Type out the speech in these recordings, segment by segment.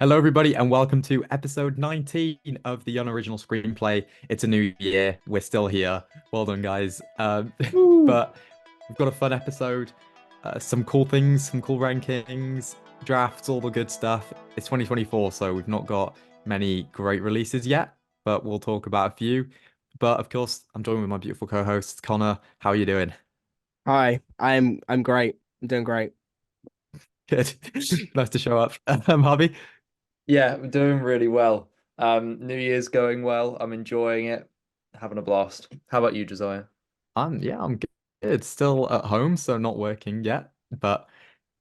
Hello, everybody, and welcome to episode 19 of the Unoriginal Screenplay. It's a new year. We're still here. Well done, guys. Woo. But we've got a fun episode, some cool things, some cool rankings, drafts, all the good stuff. It's 2024, so we've not got many great releases yet, but we'll talk about a few. But of course, I'm joined with my beautiful co-host, Connor. How are you doing? Hi, I'm great. I'm doing great. Good. Nice to show up. Harvey? Yeah, we're doing really well. New Year's going well. I'm enjoying it, having a blast. How about you, Josiah? I'm good. Still at home, so not working yet, but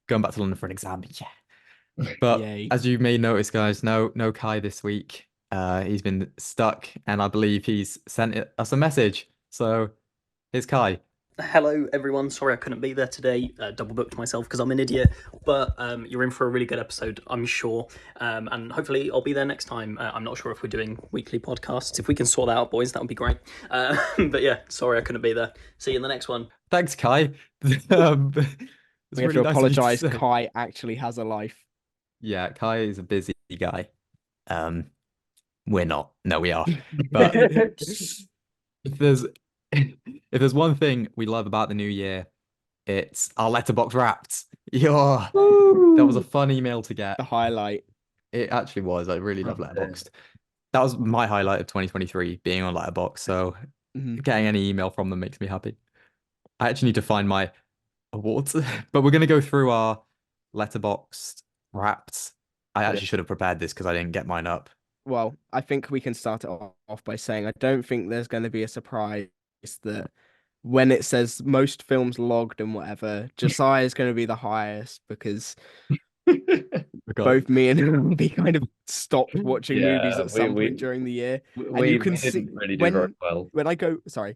going back to London for an exam. Yeah. But Yay. as you may notice, guys, no Kai this week. He's been stuck, and I believe he's sent us a message. So here's Kai. Hello, everyone. Sorry I couldn't be there today. Double booked myself because I'm an idiot. But you're in for a really good episode, I'm sure. And hopefully I'll be there next time. I'm not sure if we're doing weekly podcasts. If we can sort that out, boys, that would be great. But yeah, sorry I couldn't be there. See you in the next one. Thanks, Kai. It's We have really to nice of you to apologize. say. Kai actually has a life. Yeah, Kai is a busy guy. Um, we're not. No, we are. But if there's if there's one thing we love about the new year, it's our letterbox wrapped. Yeah, that was a fun email to get. The highlight. It actually was. I really love Oh, Letterboxd. That was my highlight of 2023, being on Letterboxd. So Mhm. getting any email from them makes me happy. I actually need to find my awards, but we're gonna go through our Letterboxd wrapped. I actually should have prepared this because I didn't get mine up. Well, I think we can start it off by saying I don't think there's going to be a surprise that when it says most films logged and whatever, Josiah is going to be the highest because Forgot. both me and him we kind of stopped watching movies Yeah, at some point during the year. And we you can see didn't really do very well. when I go, sorry.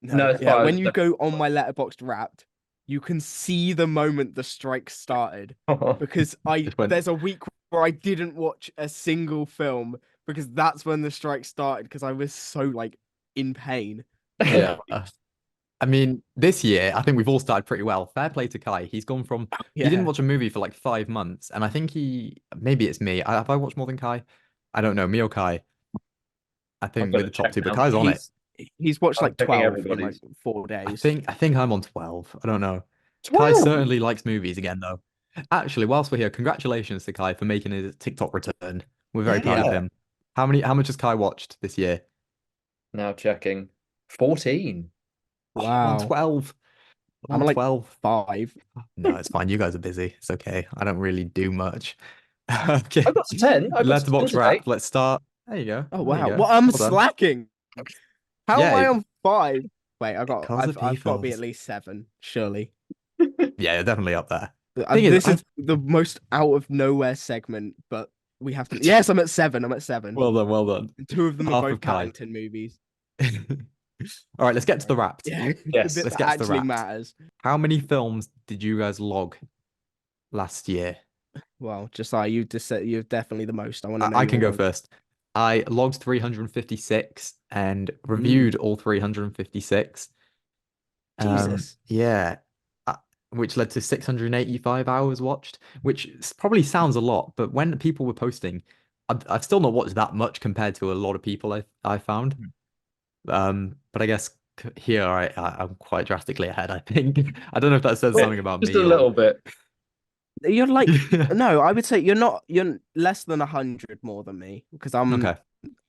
No, it's Yeah, fine. when you go on my Letterboxd Wrapped, you can see the moment the strike started because Just went. there's a week where I didn't watch a single film because that's when the strike started because I was so like in pain. Yeah. I mean, this year, I think we've all started pretty well. Fair play to Kai. He's gone from he didn't Yeah. watch a movie for like 5 months, and I think maybe it's me. Have I watched more than Kai? I don't know. Me or Kai? I I've think got we're to the top check two, but now. Kai's on it. He's watched I'm like checking 12 in like everybody's. 4 days. I think I'm on 12. I don't know. Kai 12? certainly likes movies again, though. Actually, whilst we're here, congratulations to Kai for making his TikTok return. We're very proud of Yeah. him. How much has Kai watched this year? Now checking. 14. Oh, I'm on Wow. 12. I'm I'm on like 12. 5. No, it's fine. You guys are busy. It's okay. I don't really do much. Okay. I got to 10. I got to 10 Letterbox today. wrap. Let's start. There you go. Oh There you wow. go. Well, I'm Well done. slacking. How am Yeah, I on 5? Wait, because of I've got to be at P4s. least 7, surely. Yeah, you're definitely up there. Thing is, This is the most out of nowhere segment, but we have to. Yes, I'm at 7. I'm at 7. Well done, well done. And 2 of them are Half both of Kai. Paddington movies. All right, let's get to the wrapped. Yeah, Yes. the bit Let's that get to the actually Wrapped. matters. How many films did you guys log last year? Well, Josiah, you just said you're definitely the most. I want to know I can your go one. first. I logged 356 and reviewed all 356. Jesus. Yeah, which led to 685 hours watched, which probably sounds a lot, but when people were posting, I've still not watched that much compared to a lot of people I found. But I guess here I'm quite drastically ahead, I think. I don't know if that says something about Just me a or little bit. You're like no, I would say you're less than 100 more than me because Okay.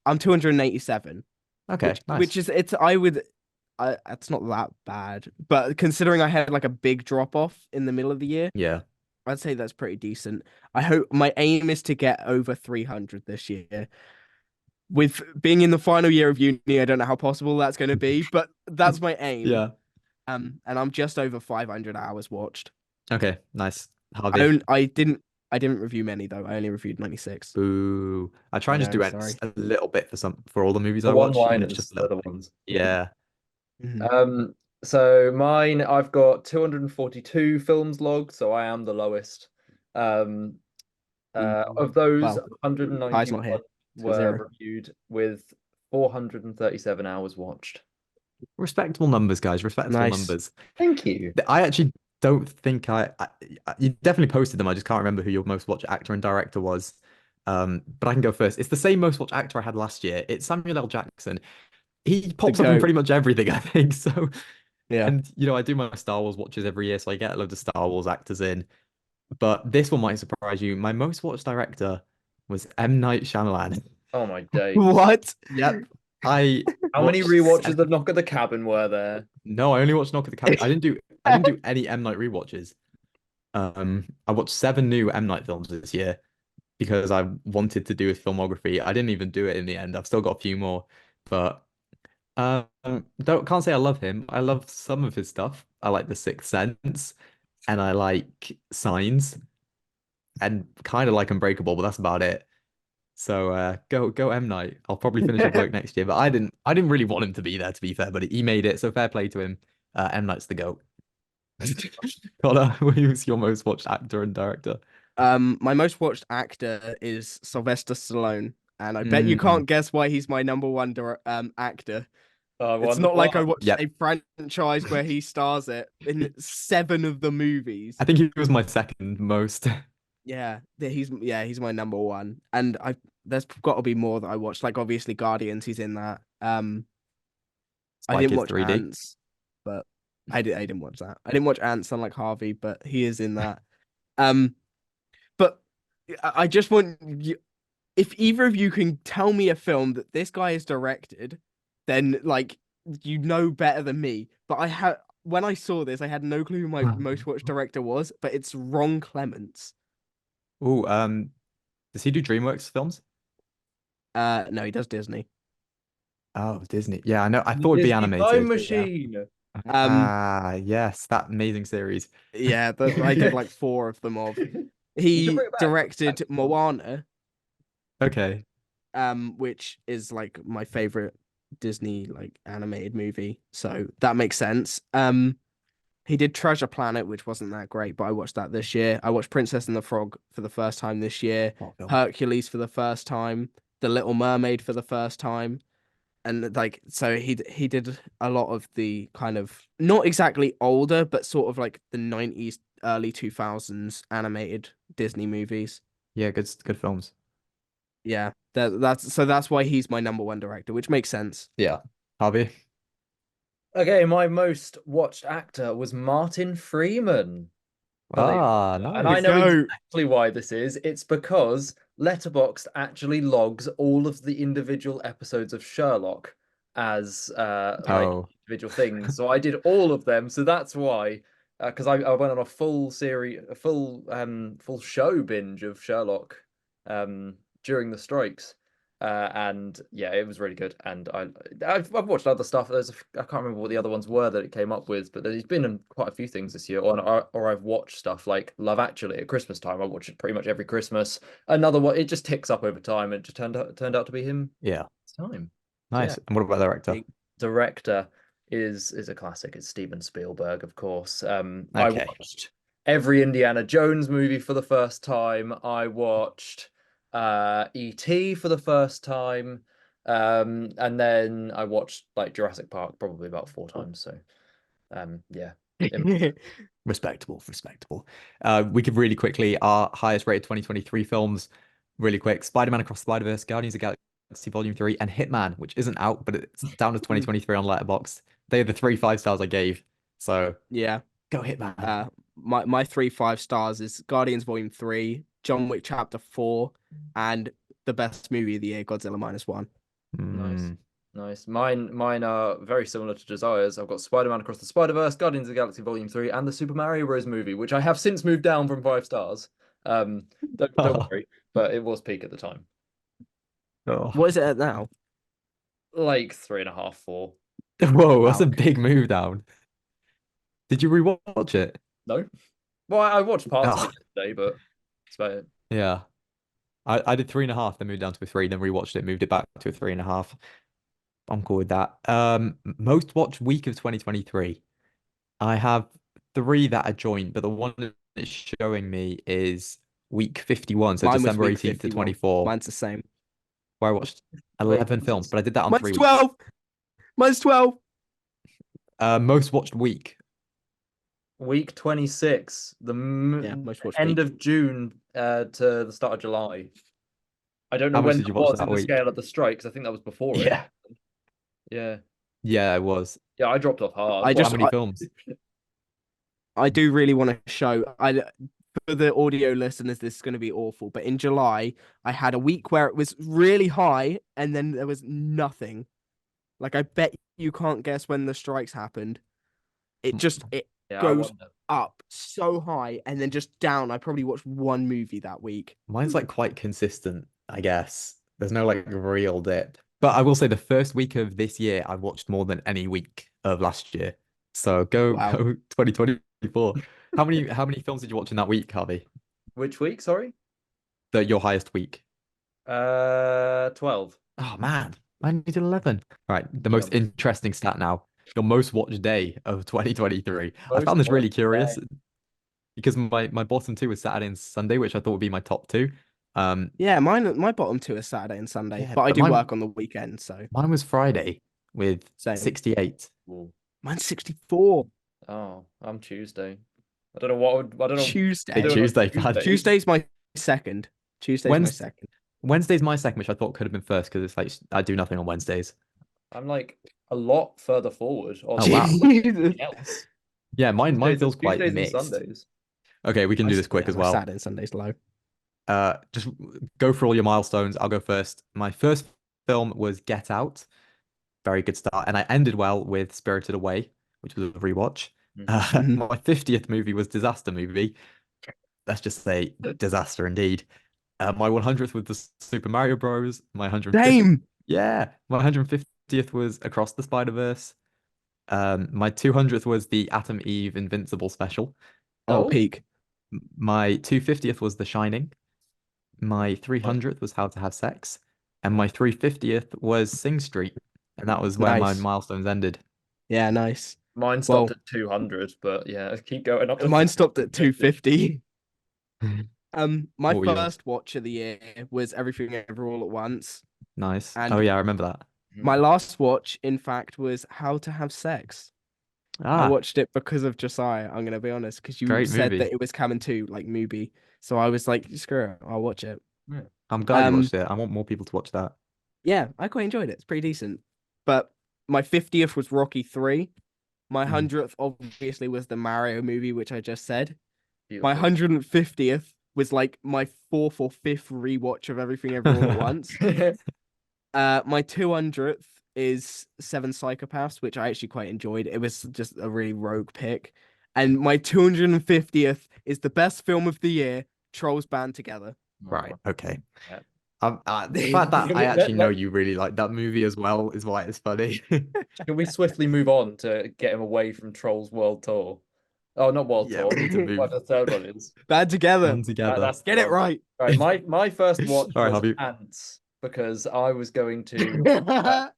I'm 287. Okay, Which, nice. which is it's it's not that bad, but considering I had like a big drop off in the middle of the year, Yeah. I'd say that's pretty decent. I hope my aim is to get over 300 this year. With being in the final year of uni, I don't know how possible that's going to be, but that's my aim. Yeah. And I'm just over 500 hours watched. Okay, nice. I Harvey. don't, I didn't review many though. I only reviewed 96. Boo. I try and just know, do sorry. a little bit for all the movies I The watch, and it's one-liners just a are little the thing. ones. Yeah. Mhm. So mine, I've got 242 films logged, so I am the lowest. Of those, Well, Kai's not 191 here. So were 0. reviewed with 437 hours watched. Respectable numbers, guys. Respectable Nice. numbers. Thank you. I actually don't think you definitely posted them. I just can't remember who your most watched actor and director was. But I can go first. It's the same most watched actor I had last year. It's Samuel L. Jackson. He The pops up in goat. pretty much everything, I think. So, Yeah. and I do my Star Wars watches every year, so I get loads of Star Wars actors in. But this one might surprise you. My most watched director was M. Night Shyamalan. Oh my days. What? Yep. I How many watched rewatches of Knock at the Cabin were there? No, I only watched Knock at the Cabin. I didn't do any M. Night rewatches. I watched 7 new M. Night films this year because I wanted to do a filmography. I didn't even do it in the end. I've still got a few more, but can't say I love him. I love some of his stuff. I like The Sixth Sense, and I like Signs, and kind of like Unbreakable, but that's about it. So go M Night. I'll probably finish up work next year, but I didn't really want him to be there, to be fair, but he made it, so fair play to him. M Night's the GOAT. Connor, who's your most watched actor and director? My most watched actor is Sylvester Stallone, and I bet you can't guess why he's my number one actor. I It's won not like I one. watched Yep. a franchise where he stars it in 7 of the movies. I think he was my second most. Yeah, he's my number one, and there's got to be more that I watched. Like obviously Guardians, he's in that. I Spy didn't Kids watch 3D. Ants, but I didn't watch that. I didn't watch Ants, unlike Harvey, but he is in that. But I just want you, if either of you can tell me a film that this guy has directed, then like you know better than me. But when I saw this, I had no clue who my most watched director was, but it's Ron Clements. Oh, does he do DreamWorks films? No, he does Disney. Oh, Disney. Yeah, I know. I The thought it'd be Disney Time animated. Machine. Yes, that amazing series. Yeah, I did like 4 of them of. You should He bring it back. directed Moana, Okay. which is like my favorite Disney like animated movie, so that makes sense. He did Treasure Planet, which wasn't that great, but I watched that this year. I watched Princess and the Frog for the first time this year, Hercules for the first time, The Little Mermaid for the first time. And like so he did a lot of the kind of not exactly older, but sort of like the 90s, early 2000s animated Disney movies. Yeah, good films. Yeah, that's why he's my number one director, which makes sense. Yeah. Harvey? Okay, my most watched actor was Martin Freeman. Ah, And I nice. know Go. exactly why this is. It's because Letterboxd actually logs all of the individual episodes of Sherlock as like Oh. individual things. So I did all of them. So that's why, because I went on a full full show binge of Sherlock during the strikes. And yeah, it was really good. And I've watched other stuff. I can't remember what the other ones were that it came up with, but there's been in quite a few things this year. Or I've watched stuff like Love Actually at Christmas time. I watch it pretty much every Christmas. Another one, it just ticks up over time. It just turned out to be him. Yeah. This time. Nice. Yeah. And what about director? Director is a classic. It's Steven Spielberg, of course. I Okay. watched every Indiana Jones movie for the first time. I watched E.T. for the first time. And then I watched like Jurassic Park probably about 4 times. So yeah. Respectable. We could really quickly, our highest rated 2023 films, really quick. Spider-Man Across the Spider-Verse, Guardians of the Galaxy Volume 3, and Hitman, which isn't out, but it's down to 2023 on Letterboxd. They are the 3 5-stars I gave. So Yeah. go Hitman. My 3 5-stars is Guardians Volume 3, John Wick Chapter 4, and the best movie of the year, Godzilla -1. Nice. Mine are very similar to Josiah's. I've got Spider-Man Across the Spider-Verse, Guardians of the Galaxy Volume 3, and the Super Mario Bros. Movie, which I have since moved down from 5 stars. Don't worry, but it was peak at the time. Oh. What is it at now? Like 3.5, 4. Whoa, that's Wow. a big move down. Did you rewatch it? No. Well, I watched parts of Oh. it yesterday, but that's about it. Yeah. I did 3.5, then moved down to a 3, then rewatched it, moved it back to a 3.5. I'm cool with that. Most watched week of 2023. I have 3 that are joint, but the one that's showing me is week 51, so Mine was December week 18th to 51. 24, Mine's the same. where I watched 11 films, but I did that on Mine's 3 weeks. 12. Mine's 12. Most watched week. Week 26, Yeah, most watched end week. of June to the start of July. I don't know How much when did that you watch was that in the week? scale of the strikes. I think that was before it. Yeah. Yeah. Yeah, it was. Yeah, I dropped off hard. I How just many films? I do really want to show. For the audio listeners, this is going to be awful. But in July, I had a week where it was really high, and then there was nothing. Like I bet you can't guess when the strikes happened. It Yeah, I goes wonder. up so high and then just down. I probably watched one movie that week. Mine's like quite consistent, I guess. There's no like real dip. But I will say the first week of this year, I watched more than any week of last year. So Wow. go 2024. How many films did you watch in that week, Harvey? Which week? Sorry. Your highest week? 12. Oh man, I did 11. All right, the Yeah. most interesting stat now. Your most watched day of 2023. I Most found this really watched curious day. because my bottom two was Saturday and Sunday, which I thought would be my top two. Yeah, my bottom two is Saturday and Sunday, Yeah, but I but do work on the weekend, so mine was Friday with same. 68. Ooh. Mine's 64. Oh, I'm Tuesday. I don't know what I don't know. Tuesday. Big doing on Tuesday, man. Tuesday. Tuesday's my second. Tuesday's my Wednes- second. Wednesday's my second, which I thought could have been first because it's like I do nothing on Wednesdays. I'm like a lot further forward on Oh, wow. everything else. Yeah, mine Tuesdays, feels quite Tuesdays and mixed. Sundays. Okay, we can do this quick Yeah, as my well. Saturday and Sunday's low. Just go for all your milestones. I'll go first. My first film was Get Out. Very good start. And I ended well with Spirited Away, which was a rewatch. Mhm. My 50th movie was Disaster Movie. Let's just say disaster indeed. My 100th was the Super Mario Bros. My 150th, Same. yeah, my 150th was Across the Spider-Verse. My 200th was the Atom Eve Invincible special. Oh, Oh, peak. My 250th was The Shining. My 300th was How to Have Sex. And my 350th was Sing Street. And that was where my Nice. milestones ended. Yeah, nice. mine stopped at 200, but yeah, keep going up. To Mine stopped at 250. What My were yours? first watch of the year was Everything Everywhere All at Once. Nice. And Oh yeah, I remember that. my last watch, in fact, was How to Have Sex. I Ah, watched it because of Josiah, I'm gonna be honest, because you great said movie. that it was coming to like movie. So I was like, screw it, I'll watch it. I'm glad you Um, watched it. I want more people to watch that. Yeah, I quite enjoyed it. It's pretty decent. But my 50th was Rocky 3. My Mm. 100th obviously was the Mario movie, which I just said. My Beautiful. 150th was like my fourth or fifth rewatch of Everything Everywhere All at Once. My 200th is Seven Psychopaths, which I actually quite enjoyed. It was just a really rogue pick. And my 250th is the best film of the year, Trolls Band Together. Right. Okay. Yeah. The fact that I actually know Let- you really like that movie as well is why it's funny. Can we swiftly move on to get him away from Trolls World Tour? Oh, not World Yeah, Tour. we need to move What the third one is. Band Together. them together. That's the Get it one. right. Right, my first watch All right, was Harvey. Ants because I was going to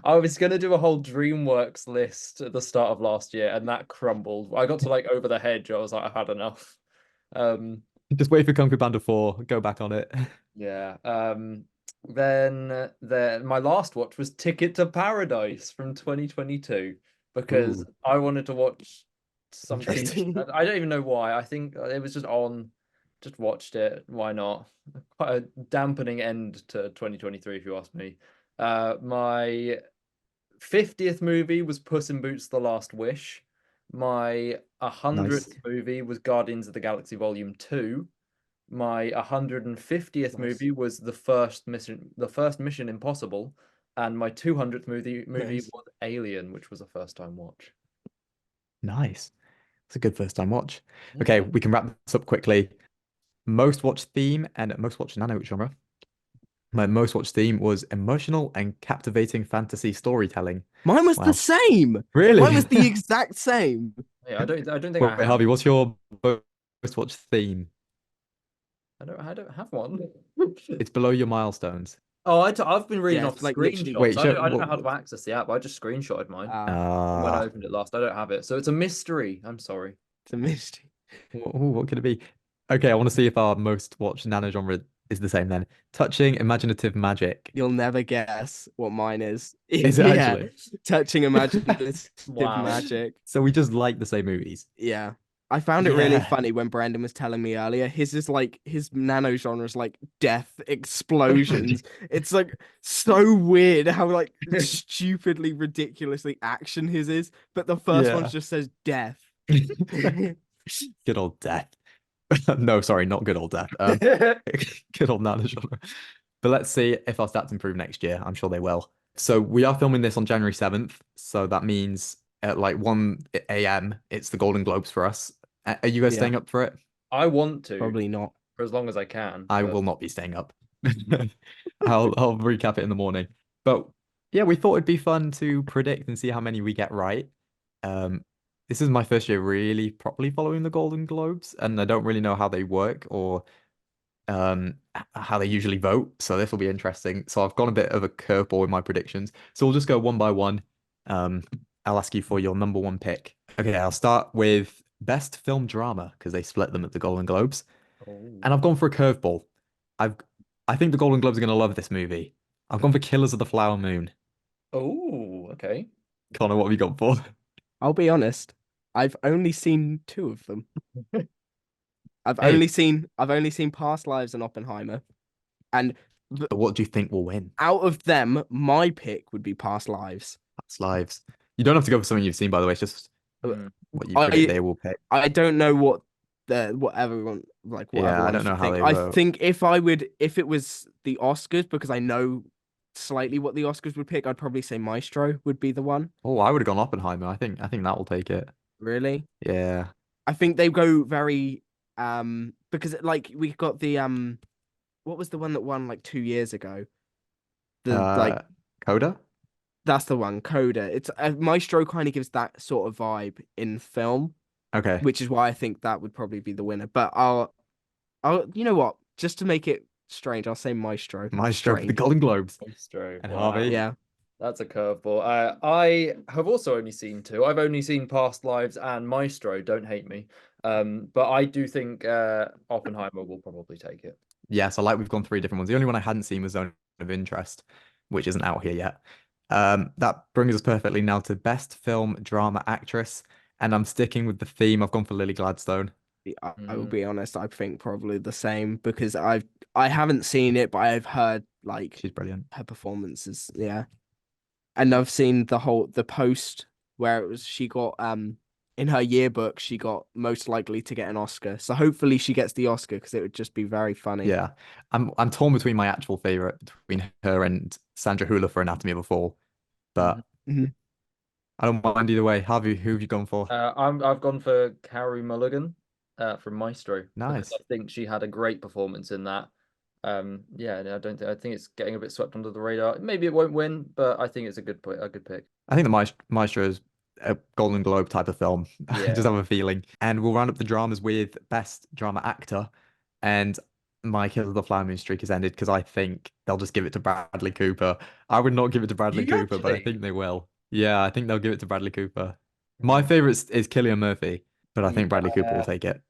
I was going to do a whole DreamWorks list at the start of last year, and that crumbled. I got to like Over the Hedge. I was like, I've had enough. Just wait for Kung Fu Panda 4. Go back on it. Yeah. Then my last watch was Ticket to Paradise from 2022 because Ooh. I wanted to watch something. Interesting. I don't even know why. I think it was just on. Just watched it. Why not? Quite a dampening end to 2023, if you ask me. My 50th movie was Puss in Boots: The Last Wish. My 100th movie was Guardians of the Galaxy Volume 2. My 150th Nice. movie was the first Mission Impossible, and my 200th movie Nice. was Alien, which was a first time watch. Nice. It's a good first time watch. Okay, we can wrap this up quickly. Most watched theme and most watched nano genre. My most watched theme was emotional and captivating fantasy storytelling. Mine was Wow. the same. Really? Mine was the exact same. Yeah, I don't think Wait, I have. Harvey, what's your most watched theme? I don't have one. It's below your milestones. Oh, I've been reading Yeah, off it's like literally- screenshots. Wait, I don't know how to access the app. I just screenshotted mine when I Ah, opened it last. I don't have it, so it's a mystery. I'm sorry. It's a mystery. what could it be? Okay, I want to see if our most watched nano genre is the same then. Touching imaginative magic. You'll never guess what mine is. Is it Yeah, actually? Touching imaginative Wow. magic. So we just like the same movies. Yeah. I found it really Yeah. funny when Brandon was telling me earlier. His is like his nano genre is like death, explosions. It's like so weird how like stupidly, ridiculously action his is, but the first one Yeah. just says death. Good old death. No, sorry, not good old death. Good old nano genre. But let's see if our stats improve next year. I'm sure they will. So we are filming this on January 7th. So that means at like 1 a.m. it's the Golden Globes for us. Are you guys Yeah, staying up for it? I want to probably not. for as long as I can, I but will not be staying up. I'll recap it in the morning. But yeah, we thought it'd be fun to predict and see how many we get right. Um, this is my first year really properly following the Golden Globes, and I don't really know how they work or how they usually vote. So this will be interesting. So I've gone a bit of a curveball with my predictions. So we'll just go one by one. Um, I'll ask you for your number one pick. Okay, I'll start with best film drama because they split them at the Golden Globes. And I've gone for a curveball. I've I think the Golden Globes are gonna love this movie. I've gone for Killers of the Flower Moon. okay. Connor, what have you gone for? I'll be honest. I've only seen two of them. I've Hey, only seen Past Lives and Oppenheimer, and but what do you think will win? out of them, my pick would be Past Lives. Past Lives. You don't have to go for something you've seen, by the way. It's just Hmm. what you predict I they will pick. I don't know what everyone like what Yeah, other I ones don't know would how think. they I vote. think if it was the Oscars, because I know slightly what the Oscars would pick, I'd probably say Maestro would be the one. Oh, I would have gone Oppenheimer. I think that will take it. Really, Yeah. I think they go very because like we got the what was the one that won like 2 years ago? The like Uh, Coda? that's the one, Coda. It's Maestro kind of gives that sort of vibe in film, Okay. which is why I think that would probably be the winner. But you know what? Just to make it strange, I'll say Maestro. Maestro for the Strange. Golden Globes. Maestro. And Wow. Harvey? Yeah. That's a curveball. I have also only seen two. I've only seen Past Lives and Maestro. Don't hate me. But I do think Oppenheimer will probably take it. Yeah, so like we've gone three different ones. The only one I hadn't seen was Zone of Interest, which isn't out here yet. That brings us perfectly now to Best Film Drama Actress. And I'm sticking with the theme. I've gone for Lily Gladstone. I will Mm. be honest, I think probably the same because I haven't seen it, but I've heard like She's brilliant. her performances, yeah. And I've seen the post where it was she got in her yearbook she got most likely to get an Oscar. So hopefully she gets the Oscar because it would just be very funny. Yeah. I'm torn between my actual favorite between her and Sandra Hüller for Anatomy of a Fall, but Mhm. I don't mind either way. Harvey, who have you gone for? I've gone for Carey Mulligan from Maestro because Nice. I think she had a great performance in that. Yeah, I think it's getting a bit swept under the radar. Maybe it won't win, but I think it's a good pick. I think the Maestro is a Golden Globe type of film. I Yeah. just have a feeling. And we'll round up the dramas with Best Drama Actor. And my Killers of the Flower Moon streak has ended because I think they'll just give it to Bradley Cooper. I would not give it to Bradley You Cooper, but I actually? think they will. Yeah, I think they'll give it to Bradley Cooper. My Hmm. favorite is Cillian Murphy, but I think Bradley Cooper will Yeah. take it.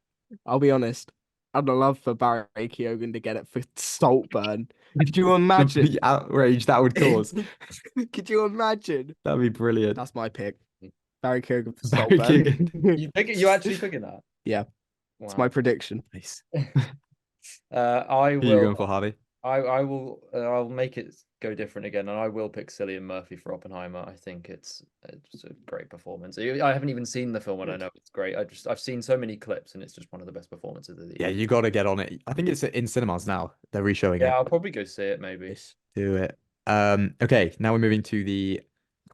I'll be honest. I'd love for Barry Keoghan to get it for Saltburn. Could you imagine? The outrage that would cause. Could you imagine? That'd be brilliant. That's my pick. Barry Keoghan for Barry Keoghan. Saltburn. You pick it? You actually picking that? Yeah, it's Wow. my prediction. Nice. I Who are you will. going for, Harvey? I will. I'll make it go different again, and I will pick Cillian Murphy for Oppenheimer. I think it's a great performance. I haven't even seen the film, and I know it's great. I've seen so many clips, and it's just one of the best performances of the Yeah, year. you got to get on it. I think it's in cinemas now. They're reshowing Yeah, it. I'll probably go see it. Maybe. Do it. Okay, now we're moving to the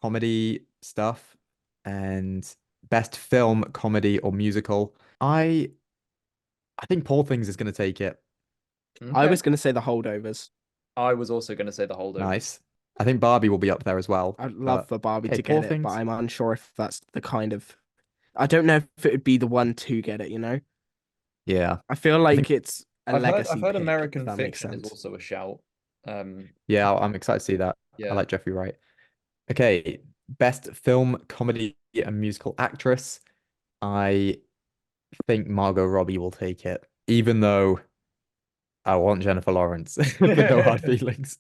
comedy stuff and best film, comedy, or musical. I think Poor Things is going to take it. I Okay. was going to say the holdovers. I was also going to say the holdover. Nice. I think Barbie will be up there as well. I'd love But for Barbie okay, to Poor get it, but Things. I'm unsure if that's the kind of. I don't know if it would be the one to get it. You know, Yeah. I feel like it's a legacy I've heard pick, if American that makes Fiction is sense. also a shout. Yeah, I'm excited to see that. I Yeah. like Jeffrey Wright. Okay, best film, comedy, and musical actress. I think Margot Robbie will take it, even though I want Jennifer Lawrence with no hard feelings.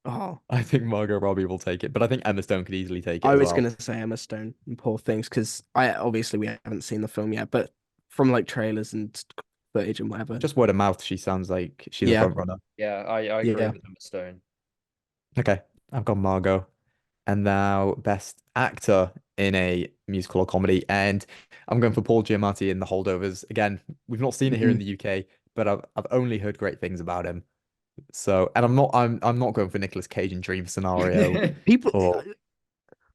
Oh, I think Margot Robbie will take it, but I think Emma Stone could easily take it I as was well. going to say Emma Stone and Poor Things because we haven't seen the film yet, but from like trailers and footage and whatever. Just word of mouth, she sounds like she's a Yeah. front runner. Yeah, I agree Yeah. with Emma Stone. Okay, I've got Margot. And now best actor in a musical or comedy. And I'm going for Paul Giamatti in The Holdovers. Again, we've not seen it here in the UK, but I've only heard great things about him. So, and I'm not going for Nicolas Cage in Dream Scenario. People Or are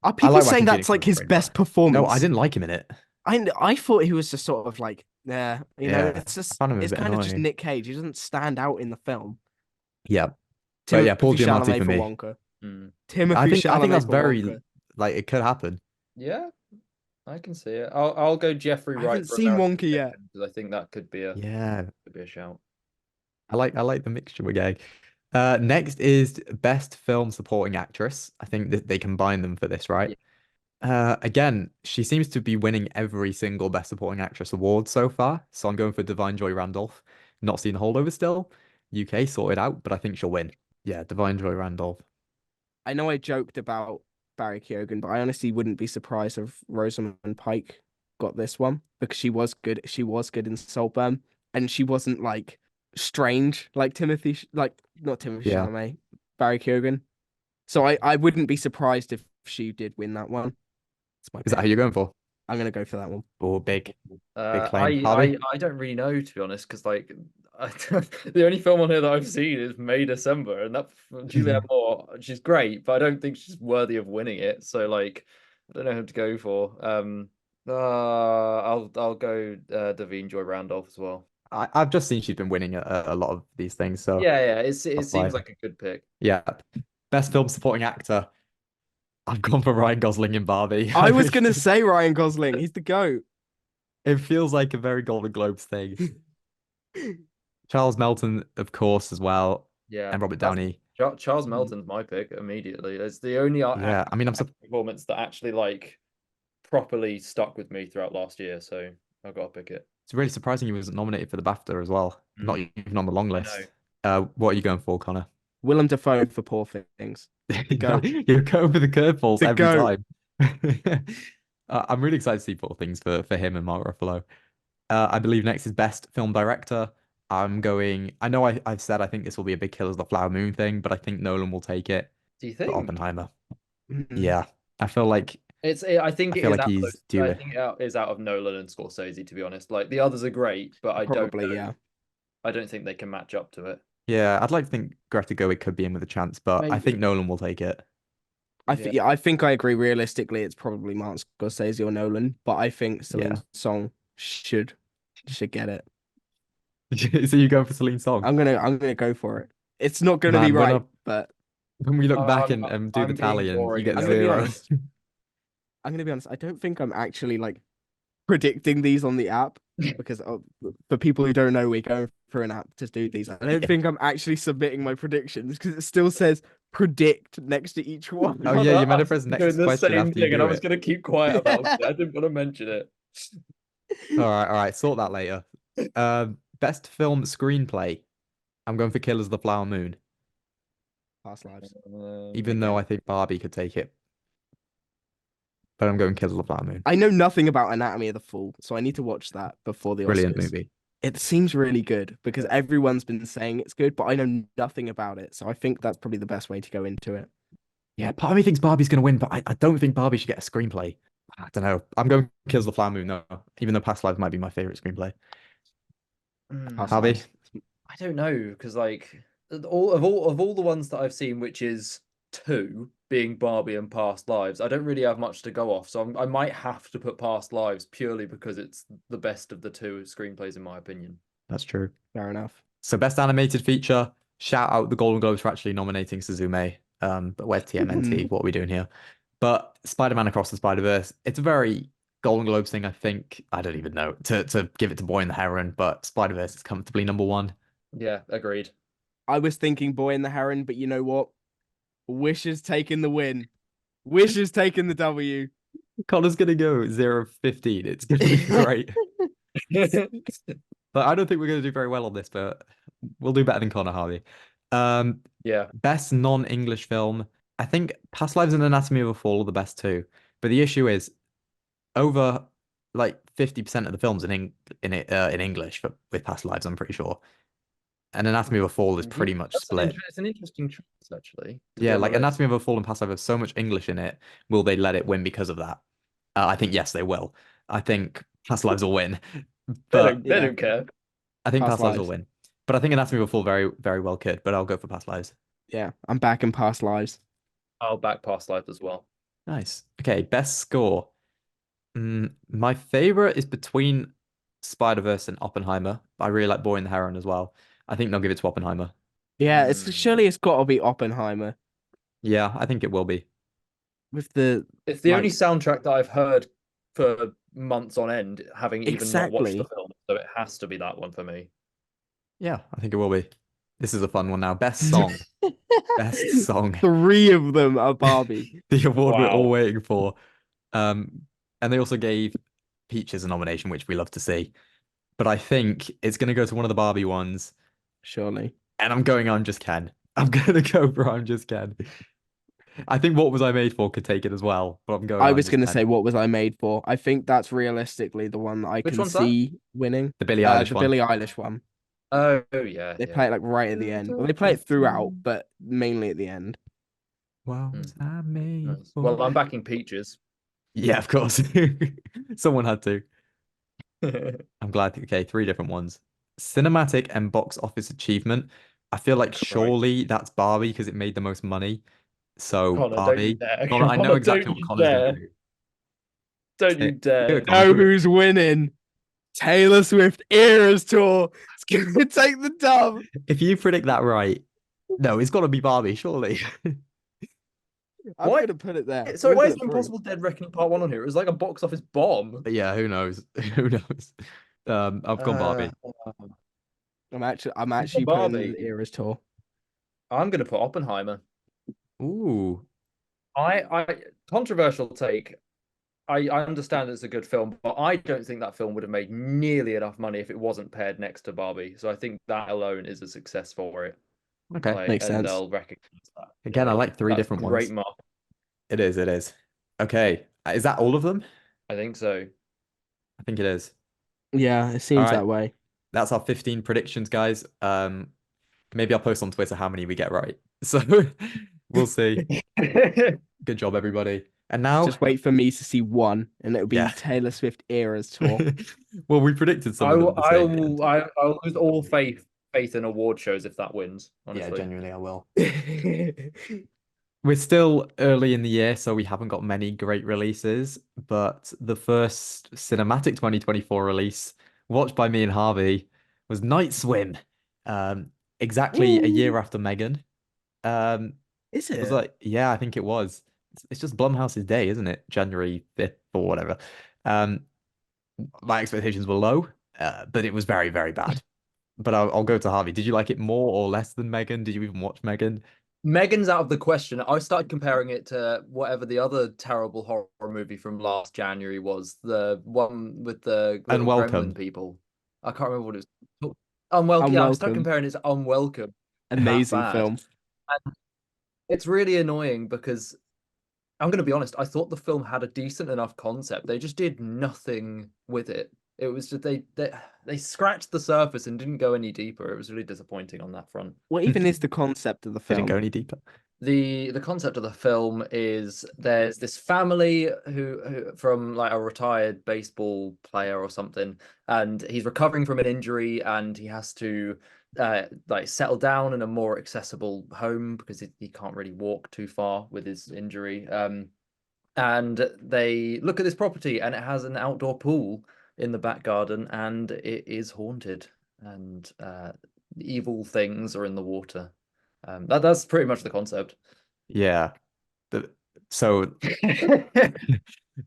I people like saying Joaquin that's Phoenix like as his Brain, best but no, I performance. didn't like him in it. I thought he was just sort of like, yeah, Yeah, it's I just found him a it's bit kind of just annoying. Nick Cage. He doesn't stand out in the film. Yeah, but yeah, Paul Timothy Giamatti Chalamet for for me. Wonka. Mm. Timothy I think Chalamet that's for very Wonka. like it could happen. Yeah, I can see it. I'll go Jeffrey I Wright haven't for seen American Wonka yet. Fiction because I think that Yeah, could be a shout. I like the mixture we're getting. Next is best film supporting actress. I think that they combine them for this, right? Yeah. Again, she seems to be winning every single best supporting actress award so far. So I'm going for Divine Joy Randolph. Not seen Holdover still. UK sorted out, but I think she'll win. Yeah, Divine Joy Randolph. I know I joked about Barry Keoghan, but I honestly wouldn't be surprised if Rosamund Pike got this one because she was good. She was good in Saltburn, and she wasn't like strange like like not Timothy Yeah. Chalamet, Barry Keoghan. So I wouldn't be surprised if she did win that one. It's my Is that how pick. you're going for? I'm gonna go for that one. Oh, big Uh, claim. I, Harvey? I don't really know, to be honest, because like the only film on here that I've seen is May December, and that Julianne Moore, she's great, but I don't think she's worthy of winning it. So like, I don't know who to go for. I'll go Davine Joy Randolph as well. I've just seen she's been winning a lot of these things, so Yeah, it that's seems why. like a good pick. Yeah. Best film supporting actor. I've gone for Ryan Gosling in Barbie. I was gonna say Ryan Gosling. He's the GOAT. It feels like a very Golden Globes thing. Charles Melton, of course, as well, Yeah, and Robert that's Downey. Charles Melton's my pick immediately. It's the only Yeah, I mean, performance that actually like properly stuck with me throughout last year, so I've got to pick it. it's really surprising he wasn't nominated for the BAFTA as well. Not even on the long I know. list. What are you going for, Connor? Willem Dafoe for Poor Things. Go. You're going for the curveballs The every GOAT. time. I'm really excited to see Poor Things for him and Mark Ruffalo. I believe next is best film director. I'm going. I know I've said I think this will be a big Killers of the Flower Moon thing, but I think Nolan will take it Do you for think? Oppenheimer. Mm-mm. Yeah, I feel like I think I it feel is like out of he's those, due I it. think it is out of Nolan and Scorsese, to be honest. Like the others are great, but I don't Probably, know. yeah. I don't think they can match up to it. Yeah, I'd like to think Greta Gerwig could be in with a chance, but I think Maybe. Nolan will take it. I think I agree. Realistically, it's probably Martin Scorsese or Nolan, but I think Celine Yeah. Song should get it. So you going for Celine Song? I'm gonna go for it. It's not gonna be Man, right, but when we look back I'm, and do the I'm being tally and you boring get I'm gonna be 0. honest. I'm gonna be honest. I don't think I'm actually like predicting these on the app because for people who don't know, we're going for an app to do these. I don't think I'm actually submitting my predictions because it still says predict next to each one. Oh yeah, you meant to press I'm next doing the question same after you thing, and do I was it. going to keep quiet about it. I didn't want to mention it. All right, sort that later. Best film screenplay. I'm going for Killers of the Flower Moon, Past lives. even though I think Barbie could take it. But I'm going Killers of the Flower Moon. I know nothing about Anatomy of the Fall, so I need to watch that before the Brilliant Oscars. movie. It seems really good because everyone's been saying it's good, but I know nothing about it. So I think that's probably the best way to go into it. Yeah, part of me thinks Barbie's going to win, but I don't think Barbie should get a screenplay. I don't know. I'm going Killers of the Flower Moon, though, even though Past Lives might be my favorite screenplay. Past Harvey? lives. I don't know because like all the ones that I've seen, which is two being Barbie and Past Lives, I don't really have much to go off. So I might have to put Past Lives purely because it's the best of the two screenplays in my opinion. That's true. Fair enough. So best animated feature. Shout out the Golden Globes for actually nominating Suzume. But where's TMNT? What are we doing here? But Spider-Man Across the Spider-Verse. It's a very Golden Globes thing, I think. I don't even know to give it to Boy and the Heron, but Spider-Verse is comfortably number one. Yeah, agreed. I was thinking Boy and the Heron, but you know what? Wish has taken the win. Wish has taken the W. Connor's gonna go 0-15. It's gonna be great. But I don't think we're gonna do very well on this, but we'll do better than Connor, Harvey. Yeah. Best non-English film. I think Past Lives and Anatomy of a Fall are the best two. But the issue is, over like 50% of the films in English but with Past Lives, I'm pretty sure. And Anatomy of a Fall is pretty much split. It's an interesting choice, actually, to be Yeah, on the like list. Anatomy of a Fall and Past Lives have so much English in it. Will they let it win because of that? I think yes, they will. I think Past Lives will win, but They Yeah, don't care. I think Past Past Lives will Lives. win. But I think Anatomy of a Fall very, very well could. But I'll go for Past Lives. Yeah, I'm back in Past Lives. I'll back Past Life as well. Nice. Okay, best score. My favorite is between Spider-Verse and Oppenheimer. I really like Boy and the Heron as well. I think they'll give it to Oppenheimer. Yeah, Hmm. it's got to be Oppenheimer Yeah, I think it will be. with the It's the only like soundtrack that I've heard for months on end, having even not watched the exactly. film. So it has to be that one for me. Yeah, I think it will be. This is a fun one now. Best song. Best song. Three of them are Barbie. The award we're all Wow. waiting for. Um, and they also gave Peaches a nomination, which we love to see. But I think it's going to go to one of the Barbie ones. Surely. And I'm going I'm Just Ken. I'm going to go for I'm Just Ken. I think What Was I Made For could take it as well, but I'm going I I'm was Just gonna Ken. say what was I made for? I think that's realistically the one that I Which can one's that? see winning. The Billie Eilish The one. Billie Eilish one. Oh, yeah, They yeah. play it like right at the end. Well, they play it throughout, but mainly at the end. What Hmm, was I made nice. for? Well, I'm backing Peaches. Yeah, of course. Someone had to. I'm glad. Okay, three different ones. Cinematic and box office achievement. I feel like Christ. surely that's Barbie because it made the most money. So Connor, don't you Barbie. dare. Connor, I know Connor, exactly don't what you Connor's gonna dare. do. Don't you Do it, dare. Connor. Know Do it. who's winning? Taylor Swift Eras Tour. It's gonna take the dub. If you predict that right, no, it's got to be Barbie, surely. I'm Why? gonna put it there. I'm So gonna why put is it through. Impossible Dead Reckoning Part 1 on here? It was like a box office bomb. Yeah, who knows? Who knows? I've gone Uh, Barbie. I'm you've got actually putting Barbie. the Eras Tour. I'm going to put Oppenheimer. Ooh. I controversial take. I understand it's a good film, but I don't think that film would have made nearly enough money if it wasn't paired next to Barbie. So I think that alone is a success for it. Okay. Like, Makes and sense. they'll recognize that. Again, I like three That's different great ones. mark. It is, it is. Okay. Is that all of them? I think so. I think it is. Yeah, it All seems right. that way. That's our 15 predictions, guys. Maybe I'll post on Twitter how many we get right. So we'll see. Good job, everybody. And now, Just wait for me to see one, and it'll be yeah. Taylor Swift Eras Tour. Well, we predicted some I of will, them the same in the end. I'll lose all faith in award shows if that wins, Yeah, honestly. genuinely, I will. We're still early in the year, so we haven't got many great releases, but the first cinematic 2024 release, watched by me and Harvey, was Night Swim. Exactly a year Ooh, after Megan. Um, is it was it? like, yeah, I think it was. It's just Blumhouse's day, isn't it? January 5th or whatever. Um, my expectations were low, but it was very, very bad. But I'll go to Harvey. Did you like it more or less than Megan? Did you even watch Megan? Megan's out of the question. I started comparing it to whatever the other terrible horror movie from last January was, the one with the little gremlin Unwelcome. people. I can't remember what it was. Unwelcome. Yeah, I started Unwelcome. comparing it to Unwelcome. That Amazing bad. film. And it's really annoying because I'm going to be honest, I thought the film had a decent enough concept. They just did nothing with it. It was just they scratched the surface and didn't go any deeper. It was really disappointing on that front. What even is the concept of the Didn't go film? any deeper. The concept of the film is there's this family who from like a retired baseball player or something, and he's recovering from an injury, and he has to like settle down in a more accessible home because he can't really walk too far with his injury. And they look at this property, and it has an outdoor pool in the back garden, and it is haunted, and evil things are in the water. That's pretty much the concept. Yeah. The- so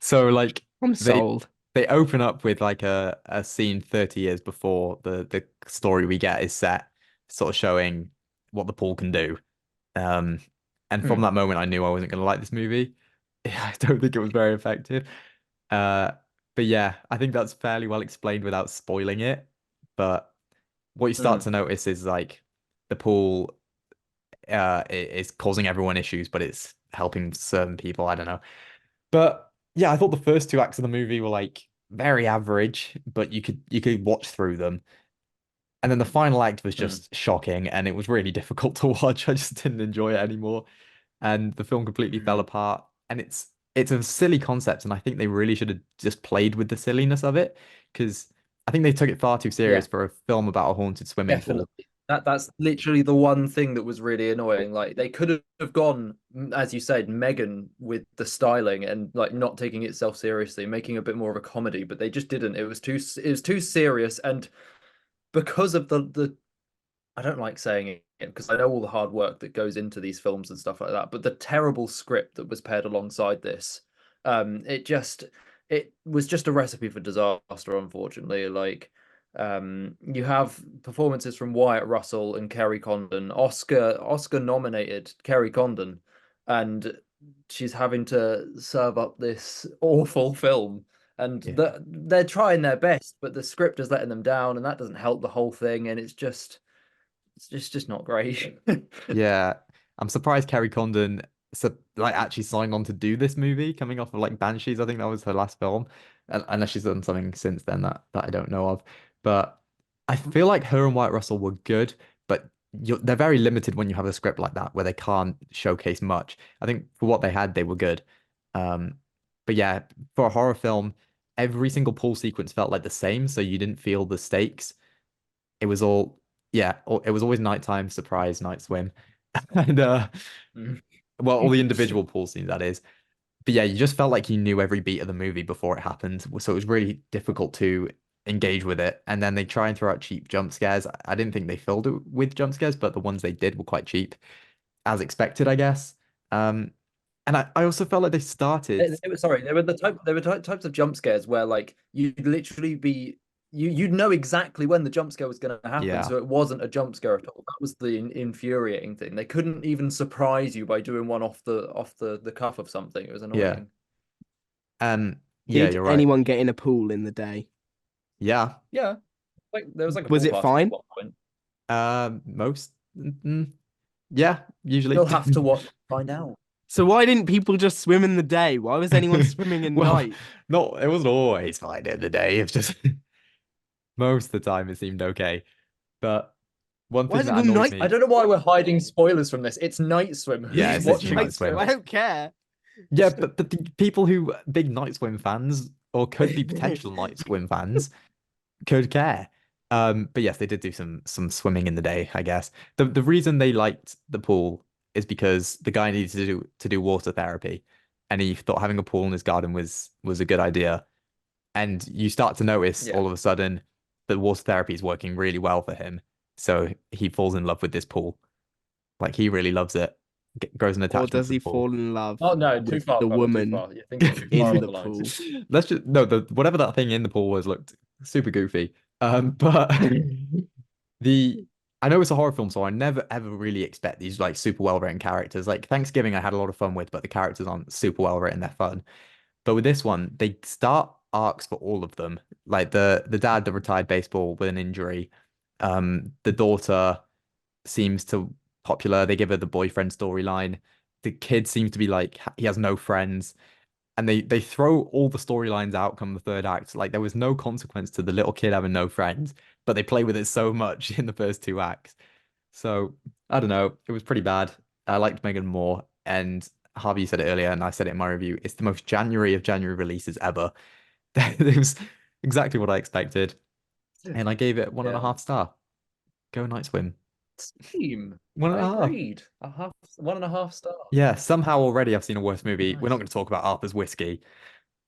so like I'm they sold. they open up with like a scene 30 years before the story we get is set, sort of showing what the pool can do. Um, and from Hmm. that moment I knew I wasn't gonna like this movie. I don't think it was very effective. Uh, but yeah, I think that's fairly well explained without spoiling it. But what you start Hmm. to notice is like the pool is causing everyone issues, but it's helping certain people. I don't know. But yeah, I thought the first two acts of the movie were like very average, but you could watch through them. And then the final act was Mm. just shocking, and it was really difficult to watch. I just didn't enjoy it anymore, and the film completely fell Mm. apart. And it's a silly concept, and I think they really should have just played with the silliness of it, because I think they took it far too Yeah, serious for a film about a haunted swimming pool. definitely. That's literally the one thing that was really annoying. Like they could have gone, as you said, Megan with the styling and like not taking itself seriously, making a bit more of a comedy, but they just didn't. It was too serious, and because of the I don't like saying it because I know all the hard work that goes into these films and stuff like that, but the terrible script that was paired alongside this, it was just a recipe for disaster, unfortunately. Like, you have performances from Wyatt Russell and Kerry Condon, Oscar nominated Kerry Condon, and she's having to serve up this awful film. And Yeah. they're trying their best, but the script is letting them down, and that doesn't help the whole thing. And it's just not great. Yeah, I'm surprised Kerry Condon like actually signed on to do this movie, coming off of like Banshees. I think that was her last film, unless she's done something since then that I don't know of. But I feel like her and Wyatt Russell were good, but they're very limited when you have a script like that where they can't showcase much. I think for what they had, they were good. Um, but yeah, for a horror film, every single pool sequence felt like the same, so you didn't feel the stakes. It was all, yeah, it was always nighttime, surprise, night swim. And Mm. well, all the individual pool scenes, that is. But yeah, you just felt like you knew every beat of the movie before it happened. So it was really difficult to engage with it. And then they try and throw out cheap jump scares. I didn't think they filled it with jump scares, but the ones they did were quite cheap, as expected, I guess. Um, and I also felt like they started, Sorry, they were types of jump scares where like you'd literally be you'd know exactly when the jump scare was going to happen, yeah. so it wasn't a jump scare at all. That was the infuriating thing. They couldn't even surprise you by doing one off the cuff of something. It was Yeah. annoying. Yeah, Did you're right. anyone get in a pool in the day? Yeah. Yeah, like there was like a Was pool it party at fine? one point. Most, yeah, usually. You'll have to watch find out. So why didn't people just swim in the day? Why was anyone swimming in Well, night? not it wasn't always fine in the day. It's just most of the time it seemed okay. But one Why thing is it that called annoyed night? I me, don't know why we're hiding spoilers from this. It's Night Swim. yeah, Who's it's It's literally watching Night night this swim. Swim. I film? don't care. Yeah, but the people who big Night Swim fans or could be potential Night Swim fans could care. But yes, they did do some swimming in the day, I guess. The reason they liked the pool is because the guy needed to do water therapy, and he thought having a pool in his garden was a good idea. And you start to notice Yeah. all of a sudden that water therapy is working really well for him. So he falls in love with this pool. Like he really loves it. Grows an Or attachment does to the he pool. fall in love Oh no, too with far, the Connor, too woman far. You're thinking too far in on the the lines. pool? Let's just no, the whatever that thing in the pool was looked super goofy. But the I know it's a horror film, so I never ever really expect these like super well written characters. Like Thanksgiving, I had a lot of fun with, but the characters aren't super well written. They're fun. But with this one, they start arcs for all of them. Like the dad that retired baseball with an injury. The daughter seems to popular. They give her the boyfriend storyline. The kid seems to be like he has no friends, and they throw all the storylines out come the third act. Like there was no consequence to the little kid having no friends, but they play with it so much in the first two acts. So I don't know. It was pretty bad. I liked Megan more, and Harvey said it earlier, and I said it in my review. It's the most January of January releases ever. It was exactly what I expected, and I gave it one and a Yeah. half star. Go Night Swim. Same. One and I a half. agreed. A half, 1.5 star. Yeah, somehow already I've seen a worse movie. We're not Nice. going to talk about Arthur's Whiskey,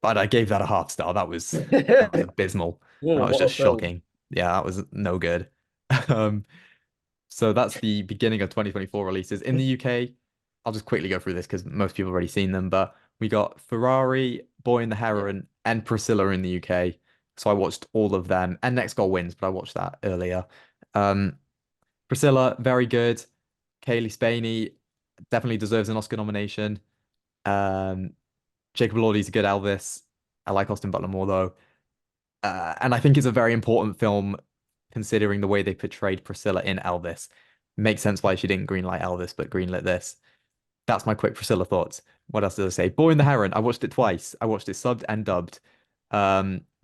but I gave that a half star. That was abysmal. Whoa, That was what a just film. shocking. Yeah, that was no good. Um, so that's the beginning of 2024 releases. In the UK, I'll just quickly go through this because most people have already seen them, but we got Ferrari, Boy and the Yeah. Heron, and Priscilla in the UK. So I watched all of them. And Next Goal Wins, but I watched that earlier. Um, Priscilla, very good. Kaylee Spaney definitely deserves an Oscar nomination. Um, Jacob Elordi's a good Elvis. I like Austin Butler more though. And I think it's a very important film considering the way they portrayed Priscilla in Elvis. Makes sense why she didn't greenlight Elvis, but greenlit this. That's my quick Priscilla thoughts. What else did I say? Boy and the Heron. I watched it twice. I watched it subbed and dubbed.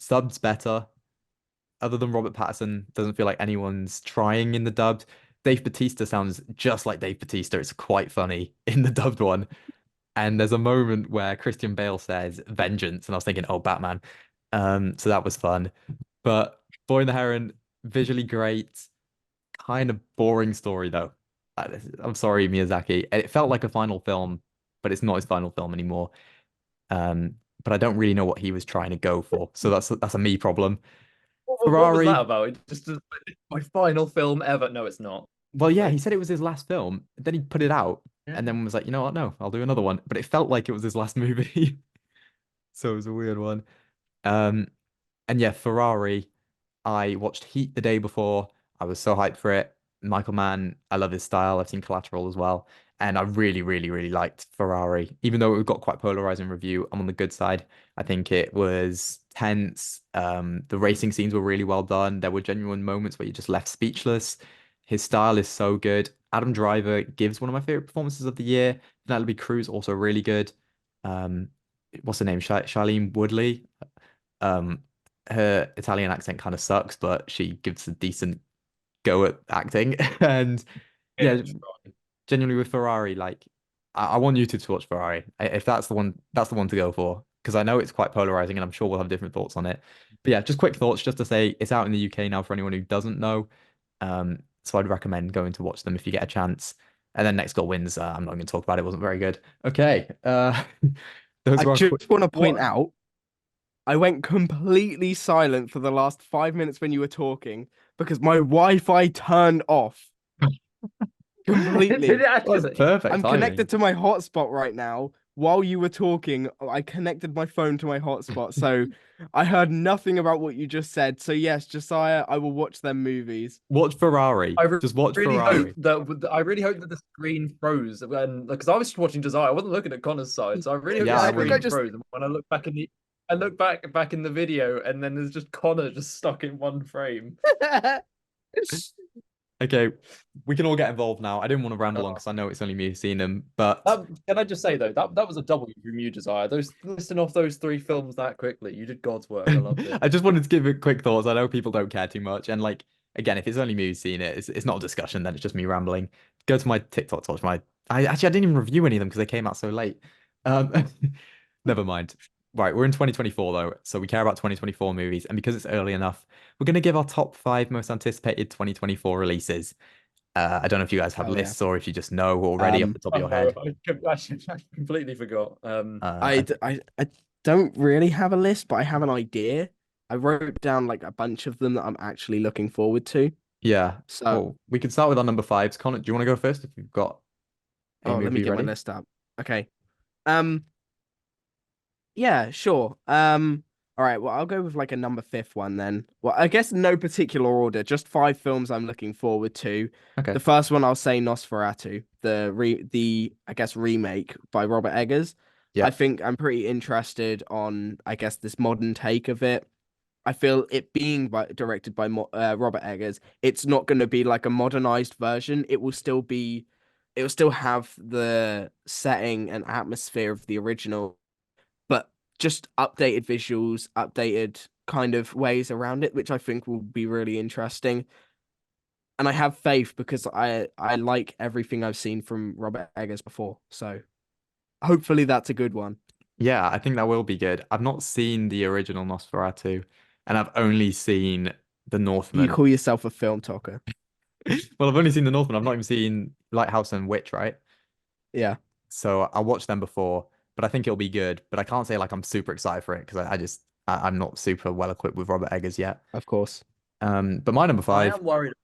Sub's better. Other than Robert Pattinson, doesn't feel like anyone's trying in the dubbed. Dave Bautista sounds just like Dave Bautista. It's quite funny in the dubbed one. And there's a moment where Christian Bale says vengeance, and I was thinking, oh, Batman. So that was fun. But Boy and the Heron, visually great, kind of boring story though. I'm sorry, Miyazaki. It felt like a final film, but it's not his final film anymore. But I don't really know what he was trying to go for. So that's a me problem. What was that Ferrari, about? It just my final film ever. No, it's not. well, yeah, Like, he said it was his last film. Then he put it out yeah. and then was like, you know what? No, I'll do another one. But it felt like it was his last movie. So it was a weird one. Um, and yeah, Ferrari. I watched Heat the day before. I was so hyped for it. Michael Mann, I love his style. I've seen Collateral as well. And I really, really, really liked Ferrari. Even though it got quite polarizing review, I'm on the good side. I think it was tense. The racing scenes were really well done. There were genuine moments where you just left speechless. His style is so good. Adam Driver gives one of my favorite performances of the year. Penelope Cruz also really good. Um, what's her name? Shailene Woodley. Um, her Italian accent kind of sucks, but she gives a decent go at acting. And Yeah, yeah, genuinely with Ferrari, like I want you to watch Ferrari. If that's the one, that's the one to go for. Because I know it's quite polarizing and I'm sure we'll have different thoughts on it. But yeah, just quick thoughts just to say it's out in the UK now for anyone who doesn't know. So I'd recommend going to watch them if you get a chance. And then Next Goal Wins. I'm not going to talk about it. It wasn't very good. Okay. Those I were our just want to point What? out, I went completely silent for the last 5 minutes when you were talking because my Wi-Fi turned off Did completely. it Well, that's actually? perfect I'm timing. connected to my hotspot right now. While you were talking, I connected my phone to my hotspot, so I heard nothing about what you just said. So yes, Josiah, I will watch them movies. Watch Ferrari. I Just watch really hope Ferrari. that I really hope that the screen froze when because I was watching Josiah. I wasn't looking at Connor's side, so I really hope Yeah, the Yeah, I I think I screen wasn't. just froze. And when I look back in the, I look back in the video, and then there's just Connor just stuck in one frame. Okay, we can all get involved now. I didn't want to ramble on Oh. because I know it's only me who's seen them, but Can I just say though that was a W from you, Josiah. Those listing off those three films that quickly, you did God's work. I loved it. I just wanted to give it quick thoughts. I know people don't care too much, and like again, if it's only me who's seen it, it's not a discussion. Then it's just me rambling. Go to my TikTok to watch my. I didn't even review any of them because they came out so late. Um, never mind. Right, we're in 2024 though, so we care about 2024 movies, and because it's early enough, we're gonna give our top five most anticipated 2024 releases. I don't know if you guys have Hell yeah. lists or if you just know already off the top of Oh your no, head. I completely forgot. I don't really have a list, but I have an idea. I wrote down like a bunch of them that I'm actually looking forward to. Yeah. So, Well, we can start with our number fives. Connor, do you want to go first if you've got a oh, let me movie get my ready? list up. Okay. Um, yeah, sure. All right, well, I'll go with like a number fifth one then. Well, I guess no particular order, just five films I'm looking forward to. Okay. The first one I'll say Nosferatu, the I guess remake by Robert Eggers. I Yeah. think I'm pretty interested on I guess this modern take of it. I feel it being directed by Robert Eggers, it's not going to be like a modernized version. It will still have the setting and atmosphere of the original, but just updated visuals, updated kind of ways around it, which I think will be really interesting. And I have faith because I like everything I've seen from Robert Eggers before. So hopefully that's a good one. Yeah, I think that will be good. I've not seen the original Nosferatu, and I've only seen The You Northman. call yourself a film talker. Well, I've only seen The Northman. I've not even seen Lighthouse and Witch, right? Yeah, So I watched them before, but I think it'll be good. But I can't say like I'm super excited for it because I'm not super well equipped with Robert Eggers yet. of course. But my number I five, am worried.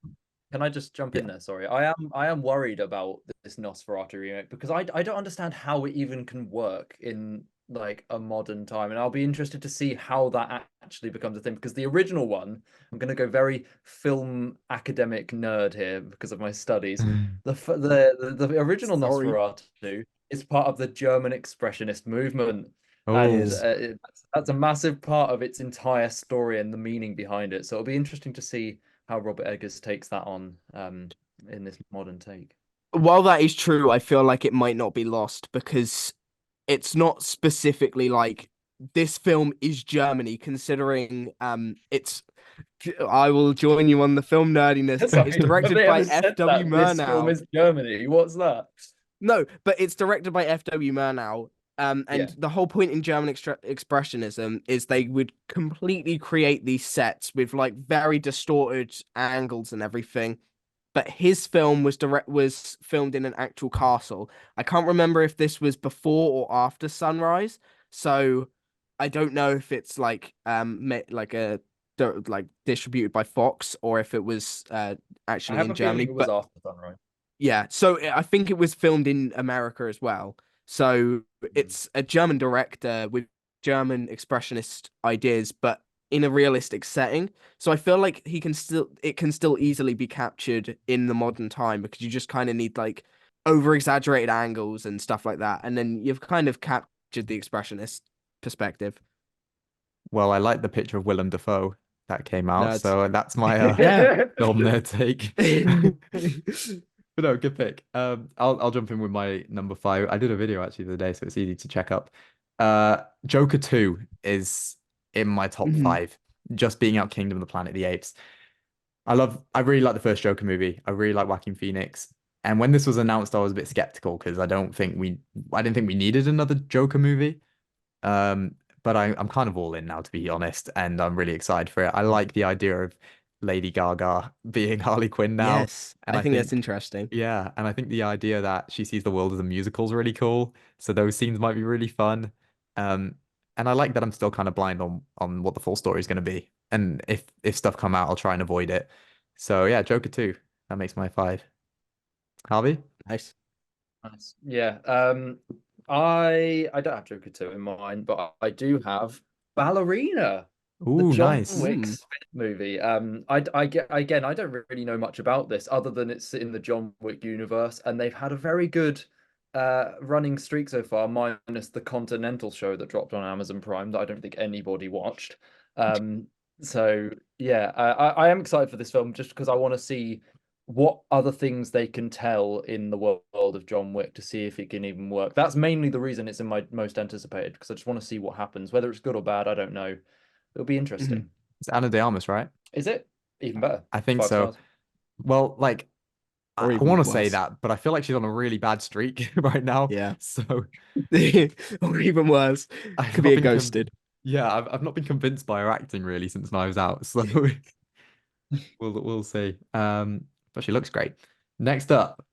Can I just jump in yeah. there? Sorry, I am worried about this Nosferatu remake because I don't understand how it even can work in like a modern time, and I'll be interested to see how that actually becomes a thing. Because the original one, I'm going to go very film academic nerd here because of my studies. The original Sorry. Nosferatu is part of the German Expressionist movement, and Oh, that's a massive part of its entire story and the meaning behind it. So it'll be interesting to see how Robert Eggers takes that on in this modern take. While that is true, I feel like it might not be lost because it's not specifically like this film is Germany, considering it's. I will join you on the film nerdiness, but it's Sorry, have directed they by ever said F.W. that this film Murnau. is Germany? What's that? No, but it's directed by F.W. Murnau. Yeah. And the whole point in German expressionism is they would completely create these sets with like very distorted angles and everything. But his film was filmed in an actual castle. I can't remember if this was before or after Sunrise, so I don't know if it's like like like distributed by Fox or if it was I actually have in a feeling Germany. it was But after Sunrise. yeah, so I think it was filmed in America as well. So it's a German director with German expressionist ideas, but in a realistic setting. So I feel like it can still easily be captured in the modern time because you just kind of need like over exaggerated angles and stuff like that. And then you've kind of captured the expressionist perspective. Well, I like the picture of Willem Dafoe that came out, Nerds. so that's my Yeah. film nerd take. But no, good pick. I'll jump in with my number five. I did a video actually the other day, so it's easy to check up. Joker 2 is in my top Mhm. five, just being out Kingdom of the Planet of the Apes. I really like the first Joker movie. I really like Joaquin Phoenix. And when this was announced, I was a bit skeptical because I didn't think we needed another Joker movie. Um, but I'm kind of all in now, to be honest, and I'm really excited for it. I like the idea of Lady Gaga being Harley Quinn now, Yes, and I I think that's think, interesting. yeah, and I think the idea that she sees the world as a musical is really cool. So those scenes might be really fun. Um, and I like that I'm still kind of blind on what the full story is going to be, and if stuff come out, I'll try and avoid it. So yeah, Joker 2, that makes my five. Harvey? Nice. Nice. Yeah. I don't have Joker 2 in mind, but I do have Ballerina, the Ooh, John nice. Wick Mm. spin movie. I get again, I don't really know much about this other than it's in the John Wick universe, and they've had a very good running streak so far, minus the Continental show that dropped on Amazon Prime that I don't think anybody watched. Um, so yeah, I am excited for this film just because I want to see what other things they can tell in the world of John Wick to see if it can even work. That's mainly the reason it's in my most anticipated because I just want to see what happens. Whether it's good or bad, I don't know. It'll be Mhm. interesting. It's Anna de Armas, right? Is it? Even better. I think Five so. stars. Well, like Or I even want to say worse. that, but I feel like she's on a really bad streak right now. Yeah. So Or even worse, I've could be not a been ghosted. yeah, I've not been convinced by her acting really since Knives Out. So we'll see. But she looks great. Next up,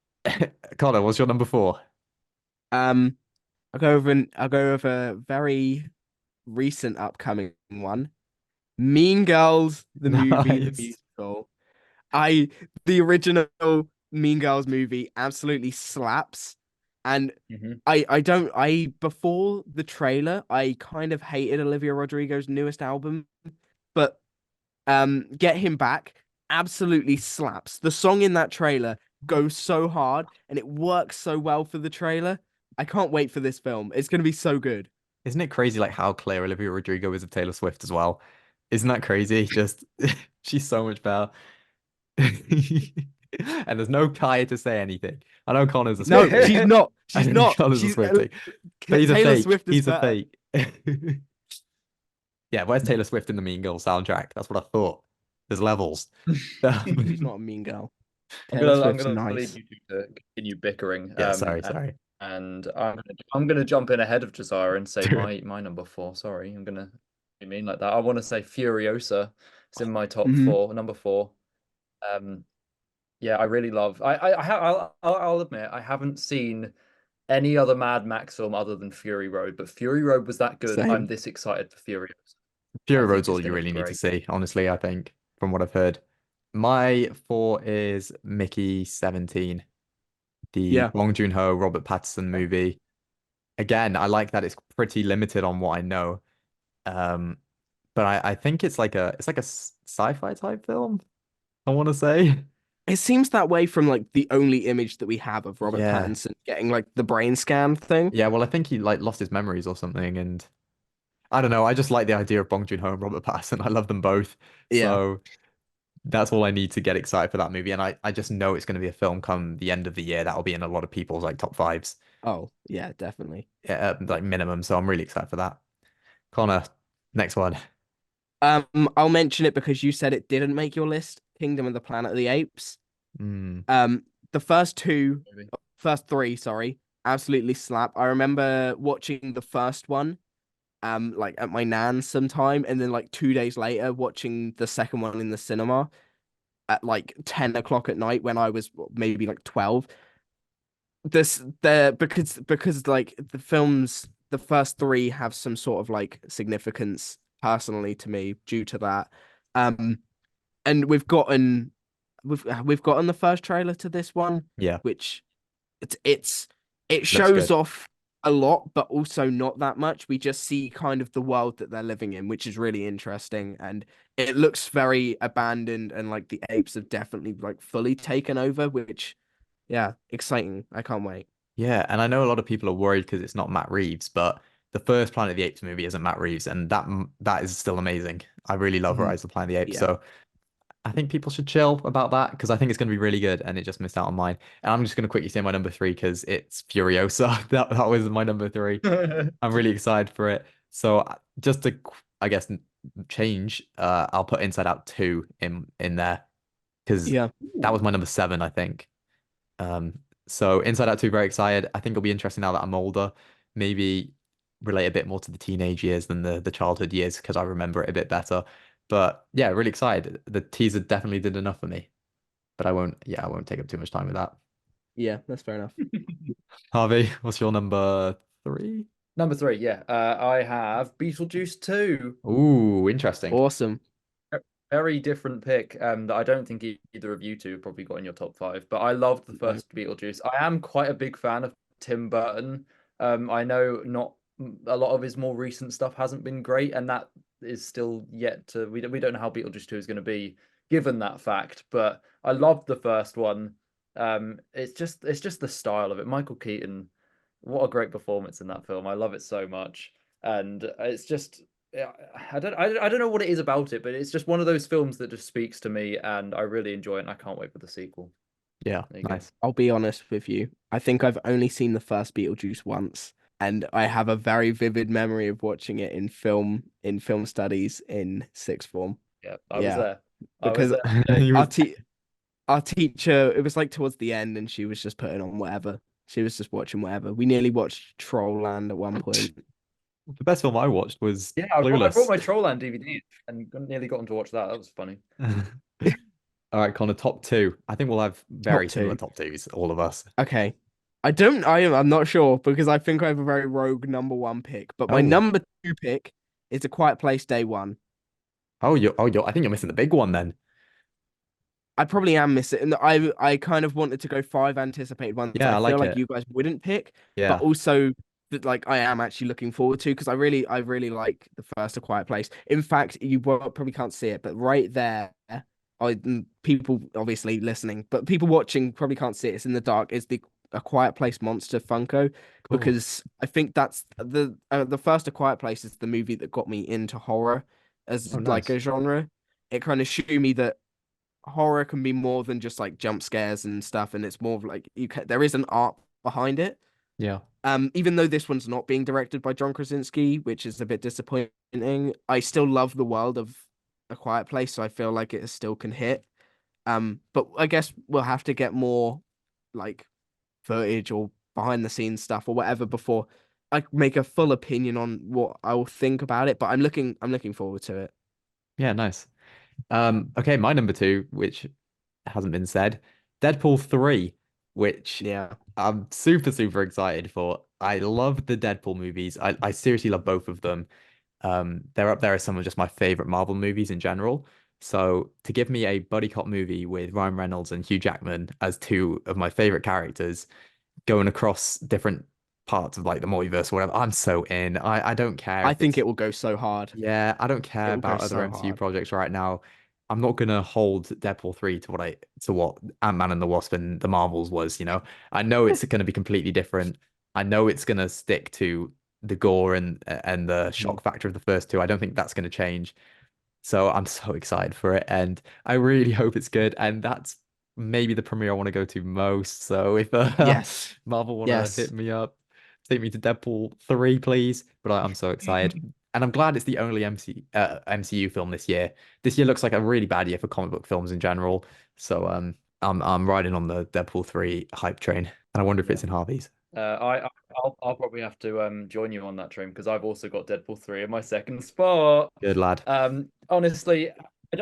Connor, what's your number four? Um, I'll go with a very recent upcoming one. Mean Girls, the movie, the Nice. musical. I the original Mean Girls movie absolutely slaps. And Mhm. I don't before the trailer, I kind of hated Olivia Rodrigo's newest album, but Get Him Back absolutely slaps. The song in that trailer goes so hard and it works so well for the trailer. I can't wait for this film. It's gonna be so good. Isn't it crazy like how clear Olivia Rodrigo is of Taylor Swift as well? Isn't that crazy? Just she's so much better. And there's no Kai to say anything. I know Connor's a No, Swiftie. she's not. I She's know not. Connor's a She's Swiftie. But he's a Taylor fake. Swift is He's a better. fake. Yeah, where's Taylor Swift in the Mean Girls soundtrack? That's what I thought. There's levels. She's not a mean girl. I'm Taylor gonna I'm Swift's gonna leave nice. you two to continue bickering. Yeah, sorry. And I'm gonna jump in ahead of Josiah and say my number four. Sorry, I'm gonna be mean like that. I want to say Furiosa. It's in my top Hmm. four, number four. Um, yeah, I really love. I'll admit I haven't seen any other Mad Max film other than Fury Road, but Fury Road was that good. I'm Same. this excited for Furiosa. I Fury think Road's it's all you gonna be really need to great. see, honestly, I think, from what I've heard. My four is Mickey 17, the Yeah. Bong Joon-ho, Robert Pattinson movie. Again, I like that it's pretty limited on what I know. Um, but I think it's like a sci-fi type film, I want to say. It seems that way from like the only image that we have of Robert Yeah. Pattinson getting like the brain scan thing. Yeah, well, I think he like lost his memories or something, and I don't know. I just like the idea of Bong Joon-ho and Robert Pattinson. I love them both. Yeah. So that's all I need to get excited for that movie. And I just know it's going to be a film come the end of the year that'll be in a lot of people's like top fives, Oh, yeah, definitely. like minimum. So I'm really excited for that. Connor, next one. I'll mention it because you said it didn't make your list. Kingdom of the Planet of the Apes. Mm, Um, the Maybe. first three, sorry, absolutely slap. I remember watching the first one, like at my nan's sometime, and then like 2 days later watching the second one in the cinema at like 10 o'clock at night when I was maybe like 12. Because like the first three have some sort of like significance personally to me due to that. Um, and we've gotten the first trailer to this one, yeah, which it's it looks shows good. off a lot, but also not that much. We just see kind of the world that they're living in, which is really interesting, and it looks very abandoned, and like the apes have definitely like fully taken over, which yeah, exciting. I can't wait. Yeah, and I know a lot of people are worried because it's not Matt Reeves, but the first Planet of the Apes movie isn't Matt Reeves, and that is still amazing. I really love Mhm. Rise of the Planet of the Apes, Yeah. so I think people should chill about that because I think it's going to be really good, and it just missed out on mine. And I'm just going to quickly say my number three because it's Furiosa. That was my number three. I'm really excited for it. So just to, I guess, change, I'll put Inside Out 2 in there because Yeah. that was my number seven, I think. Um, so Inside Out 2, very excited. I think it'll be interesting now that I'm older. Maybe relate a bit more to the teenage years than the childhood years because I remember it a bit better. But yeah, really excited. The teaser definitely did enough for me. But I won't take up too much time with that. Yeah, that's fair enough. Harvey, what's your number three? Number three, yeah. I have Beetlejuice 2. Ooh, interesting. Awesome. Very different pick that I don't think either of you two probably got in your top five, but I loved the No. first Beetlejuice. I am quite a big fan of Tim Burton. I know not a lot of his more recent stuff hasn't been great, and that is still yet to we don't know how Beetlejuice 2 is going to be given that fact, but I loved the first one. It's just the style of it. Michael Keaton, what a great performance in that film. I love it so much. And it's just yeah, I don't know what it is about it, but it's just one of those films that just speaks to me, and I really enjoy it, and I can't wait for the sequel. Yeah, There you go. nice. I'll be honest with you. I think I've only seen the first Beetlejuice once, and I have a very vivid memory of watching it in film studies in sixth form. Yeah, I was Yeah, there. I was because there. You our was te our teacher, it was like towards the end, and she was just putting on whatever. She was just watching whatever. We nearly watched Trollland at one point. the best film I watched was Yeah, I brought Clueless. my Trollland DVD and nearly got to watch that. That was funny. All right, Connor, top two. I think we'll have Top very similar two. top twos, all of us. Okay. I'm not sure because I think I have a very rogue number one pick, but my Oh, number two pick is A Quiet Place Day One. I think you're missing the big one then. I probably am missing. And I kind of wanted to go five anticipated ones that Yeah, I I feel like like it. you guys wouldn't pick, but Yeah. also that like I am actually looking forward to because I really like the first A Quiet Place. In fact, probably can't see it, but right there, people obviously listening, but people watching probably can't see it. It's in the dark. Is the A Quiet Place monster Funko Cool. because I think that's the first A Quiet Place is the movie that got me into horror as Oh, like nice. a genre. It kind of showed me that horror can be more than just like jump scares and stuff, and it's more of like there is an art behind it. Yeah. Even though this one's not being directed by John Krasinski, which is a bit disappointing, I still love the world of A Quiet Place, so I feel like it still can hit. But I guess we'll have to get more like footage or behind the scenes stuff or whatever before I make a full opinion on what I'll think about it. But I'm looking forward to it. Yeah, nice. Okay, my number two, which hasn't been said, Deadpool 3, which Yeah, I'm super, super excited for. I love the Deadpool movies. I seriously love both of them. They're up there as some of just my favorite Marvel movies in general. So to give me a buddy cop movie with Ryan Reynolds and Hugh Jackman as two of my favorite characters going across different parts of like the multiverse or whatever, I'm so in. I don't care I if think it's it will go so hard. yeah, I don't care It will go about other so MCU hard. projects right now. I'm not gonna hold Deadpool 3 to what Ant-Man and the Wasp and the Marvels was, you know. I know it's gonna be completely different. I know it's gonna stick to the gore and the Mhm. shock factor of the first two. I don't think that's gonna change. So I'm so excited for it, and I really hope it's good. And that's maybe the premiere I want to go to most. So if Yes. Marvel want to hit Yes. me up, take me to Deadpool 3, please. But I'm so excited. And I'm glad it's the only MCU film this year. This year looks like a really bad year for comic book films in general. So I'm riding on the Deadpool 3 hype train, and I wonder if Yeah. it's in Harvey's. I'll probably have to join you on that train because I've also got Deadpool 3 in my second spot. Good lad. Honestly,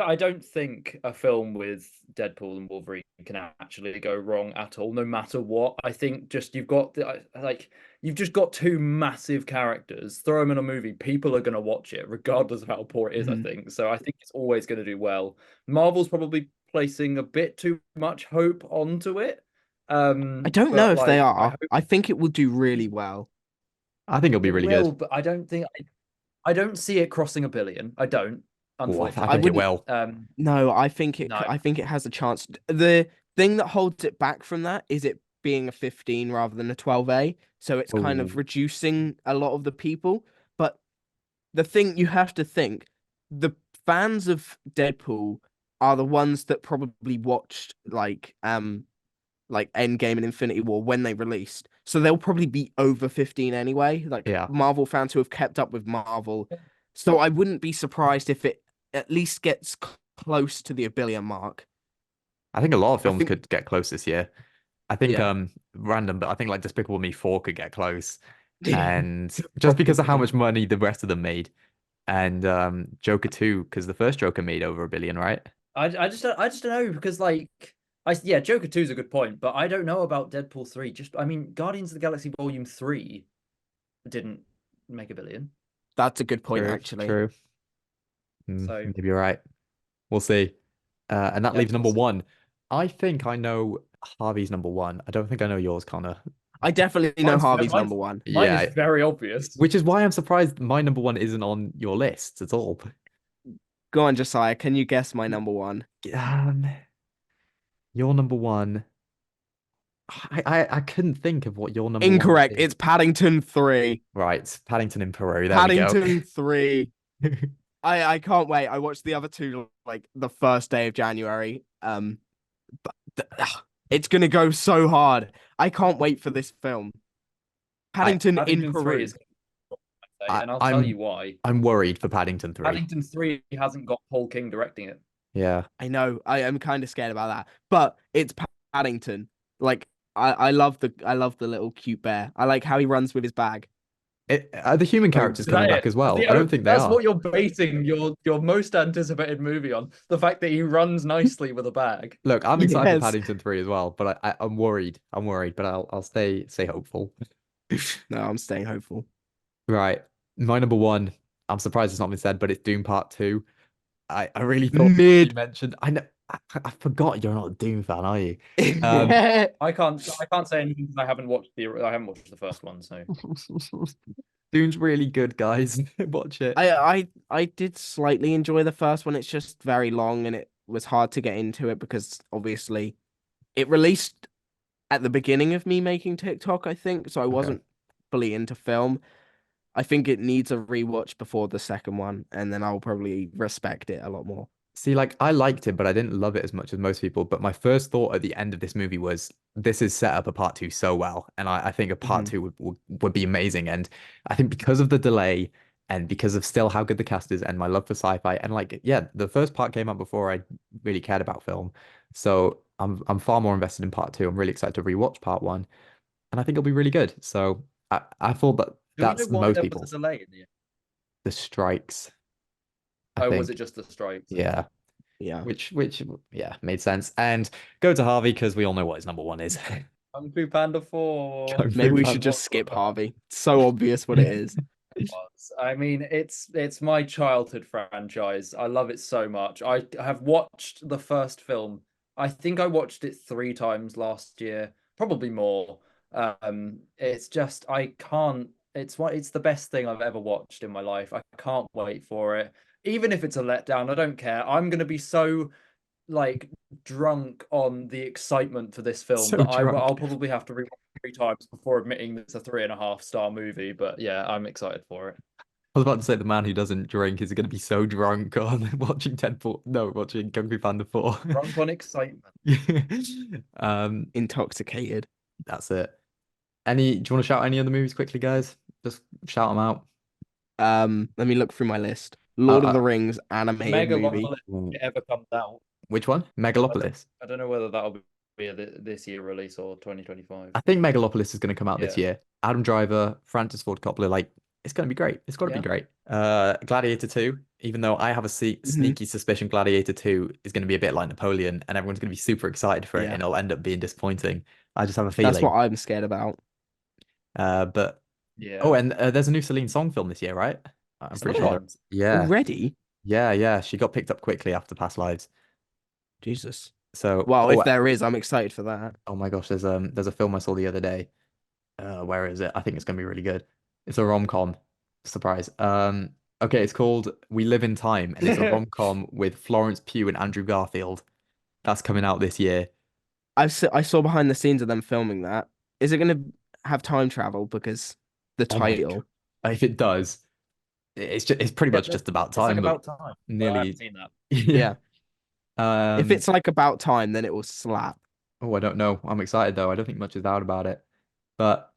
I don't think a film with Deadpool and Wolverine can actually go wrong at all, no matter what. I think just you've just got two massive characters. Throw them in a movie, people are going to watch it, regardless of how poor it is, I think. So I think it's always going to do well. Marvel's probably placing a bit too much hope onto it. I don't know if they I are. hope I think it will do really well. I think it'll be it really will, good. but I don't see it crossing 1 billion. I don't, Oh, I unfortunately. think it will. No, I think it. No. I think it has a chance. The thing that holds it back from that is it being a 15 rather than a 12A. So it's kind of Ooh. reducing a lot of the people. But the thing you have to think, the fans of Deadpool are the ones that probably watched like Endgame and Infinity War when they released. So they'll probably be over 15 anyway. Like Yeah. Marvel fans who have kept up with Marvel. So I wouldn't be surprised if it at least gets close to the 1 billion mark. I think a lot of I films think- could get close this year. I think Yeah. random, but I think like Despicable Me 4 could get close. And just because of how much money the rest of them made. And Joker 2, because the first Joker made over 1 billion, right? I just don't know because Joker 2 is a good point, but I don't know about Deadpool 3. I mean, Guardians of the Galaxy Volume 3 didn't make 1 billion. That's a good point, True, actually. true. So Maybe you're right. We'll see. And that Yeah, leaves we'll number see. one. I think I know Harvey's number one. I don't think I know yours, Connor. I definitely know Harvey's number one. Mine Yeah, is very obvious. which is why I'm surprised my number one isn't on your list at all. Go on, Josiah. Can you guess my number one? Um, your number one. I couldn't think of what your number one Incorrect. is. It's Paddington 3. Right, Paddington in Peru. There Paddington we 3. I can't wait. I watched the other two like the first day of January. It's gonna go so hard. I can't wait for this film. Paddington in Paddington 3 Peru. is, and I'll tell you why. I'm worried for Paddington 3. Paddington 3 hasn't got Paul King directing it. Yeah. I know. I am kind of scared about that, but it's Paddington. Like I love the little cute bear. I like how he runs with his bag. Are the human characters coming back as well? I don't think they That's are. what you're basing your most anticipated movie on. The fact that he runs nicely with a bag. Look, I'm excited for Yes. Paddington 3 as well, but I'm worried. I'm worried, but I'll stay hopeful. No, I'm staying hopeful. Right. My number one, I'm surprised it's not been said, but it's Doom Part 2. I really thought you Mid. mentioned. I know. I forgot you're not a Doom fan, are you? I can't say anything because I haven't watched the first one, so Doom's really good, guys. Watch it. I did slightly enjoy the first one. It's just very long and it was hard to get into it because obviously it released at the beginning of me making TikTok, I think. So I wasn't fully into film. I think it needs a rewatch before the second one, and then I'll probably respect it a lot more. See, like I liked it, but I didn't love it as much as most people. But my first thought at the end of this movie was, this is set up a part two so well, and I think a part two would be amazing. And I think because of the delay and because of still how good the cast is and my love for sci-fi, and like the first part came out before I really cared about film, so I'm far more invested in part two. I'm really excited to rewatch part one, and I think it'll be really good. So I thought that that's most there people. was a delay in the end. The strikes. I was think. it just the strikes? Yeah. Yeah. Which made sense. And go to Harvey because we all know what his number one is. Kung Fu Panda 4. Kung Fu Maybe we Panda. should just skip Harvey. It's so obvious what it is. I mean, it's my childhood franchise. I love it so much. I have watched the first film. I think I watched it 3 times last year, probably more. It's just I can't. It's the best thing I've ever watched in my life. I can't wait for it. Even if it's a letdown, I don't care. I'm gonna be so like drunk on the excitement for this film So that drunk. I'll probably have to rewatch 3 times before admitting it's a 3.5-star movie. But yeah, I'm excited for it. I was about to say the man who doesn't drink is going to be so drunk on watching watching Kung Fu Panda 4. Drunk on excitement. Intoxicated. That's it. Do you want to shout any other movies quickly, guys? Just shout them out. Let me look through my list. Uh, Lord of uh, the Rings animated movie. Megalopolis, if it ever comes out. which one? Megalopolis. I don't know whether that'll be this year release or 2025. I think Megalopolis is going to come out this Yeah. year. Adam Driver, Francis Ford Coppola, like it's going to be great. It's got to be Yeah. great. Gladiator 2, even though I have a Mhm. sneaky suspicion Gladiator 2 is going to be a bit like Napoleon and everyone's going to be super excited for it Yeah. and it'll end up being disappointing. I just have a That's feeling. what I'm scared about. But Yeah. oh, and there's a new Celine Song film this year, right? I'm Is pretty there sure. one? Yeah. Already? Yeah. She got picked up quickly after Past Lives. Jesus. So, Well, if there is, I'm excited for that. oh my gosh, there's a film I saw the other day. Where is it? I think it's gonna be really good. It's a rom-com. Surprise. Okay, it's called We Live in Time, and it's a rom-com with Florence Pugh and Andrew Garfield. That's coming out this year. I saw behind the scenes of them filming that. Is it going to have time travel? Because the Oh my title. God. If it does, it's pretty much just about It's like time, but about time. I nearly. haven't seen that. Yeah. If Um, it's like about time, then it will slap. oh, I don't know. I'm excited though. I don't think much is out about it. But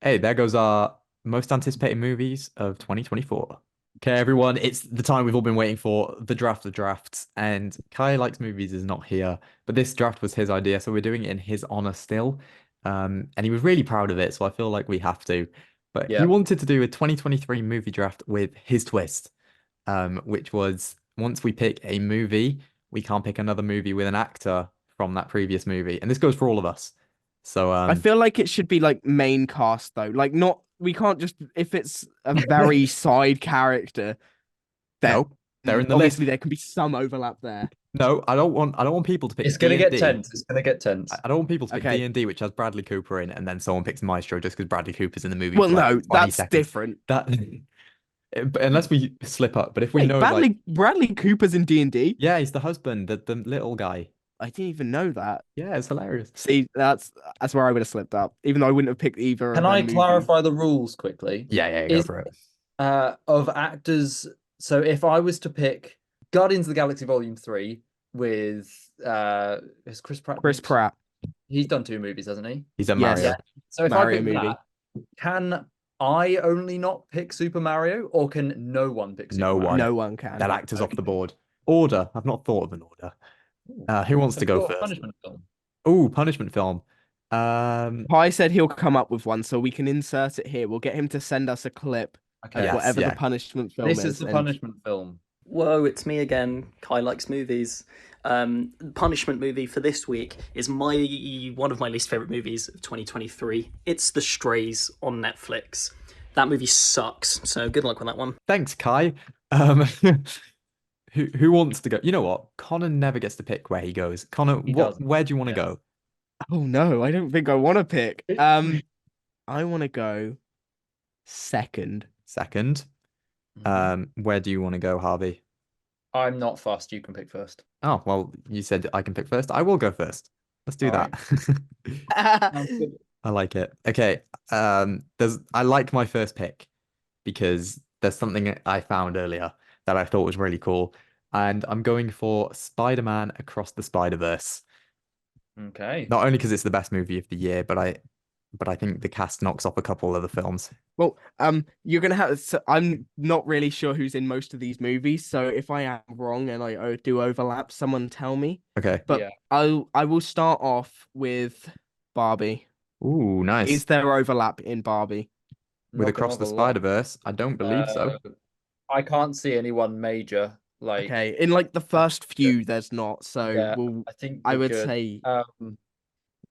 hey, there goes our most anticipated movies of 2024. Okay, everyone, it's the time we've all been waiting for, the draft of drafts. And Kai Likes Movies is not here, but this draft was his idea, so we're doing it in his honor still. And he was really proud of it, so I feel like we have to. But he Yeah. wanted to do a 2023 movie draft with his twist, which was once we pick a movie, we can't pick another movie with an actor from that previous movie. And this goes for all of us. So I feel like it should be like main cast though. Like not we can't just if it's a very side character, then no, they're in the obviously list. there can be some overlap there. No, I don't want people to pick It's gonna get D&D. tense. It's gonna get tense. I don't want people to pick Okay. D&D, which has Bradley Cooper in, and then someone picks Maestro just because Bradley Cooper's in the movie Well, for like no, 20 that's seconds. different. That but unless we slip up. But if we Wait, know like Bradley Cooper's in D&D? yeah, he's the husband, the little guy. I didn't even know that. Yeah, it's hilarious. See, that's where I would have slipped up, even though I wouldn't have picked either Can of I them clarify the rules quickly? Yeah, go Is for it. of actors. So if I was to pick Guardians of the Galaxy Volume 3 with is Chris Pratt? Chris Pratt. He's done 2 movies, hasn't he? He's a Yes. Mario. Yeah. So if Mario I pick movie. that, can I only not pick Super Mario, or can no one pick Super No Mario? one. No one can. That actor's off the board. Order. I've not thought of an order. Who wants to go first? Punishment film. Oh, punishment film. Pi said he'll come up with one, so we can insert it here. We'll get him to send us a clip Okay. of whatever yeah. the punishment film This is. is the and- punishment film. Whoa, it's me again. Kai Likes Movies. Punishment movie for this week is one of my least favorite movies of 2023. It's The Strays on Netflix. That movie sucks, so good luck with that one. Thanks, Kai. Who wants to go? You know what? Connor never gets to pick where he goes. Connor, He doesn't. where do you want to Yeah. go? Oh no, I don't think I want to pick. I want to go second. Second. Where do you want to go, Harvey? I'm not fussed. You can pick first. Oh, well, you said I can pick first. I will go first. Let's do All that. Sounds good. I like it. Okay. I like my first pick because there's something I found earlier that I thought was really cool. And I'm going for Spider-Man Across the Spider-Verse. Okay. Not only because it's the best movie of the year, but I think the cast knocks off a couple other films. Well, you're gonna have. So I'm not really sure who's in most of these movies, so if I am wrong and I do overlap, someone tell me. Okay. But Yeah. I will start off with Barbie. Ooh, nice. Is there overlap in Barbie? With Not Across gonna the lie. Spider-Verse? I don't believe so. I can't see anyone major. Like, Okay, in like the first few, there's not. So yeah, we'll, I think I we're would good. say, Um,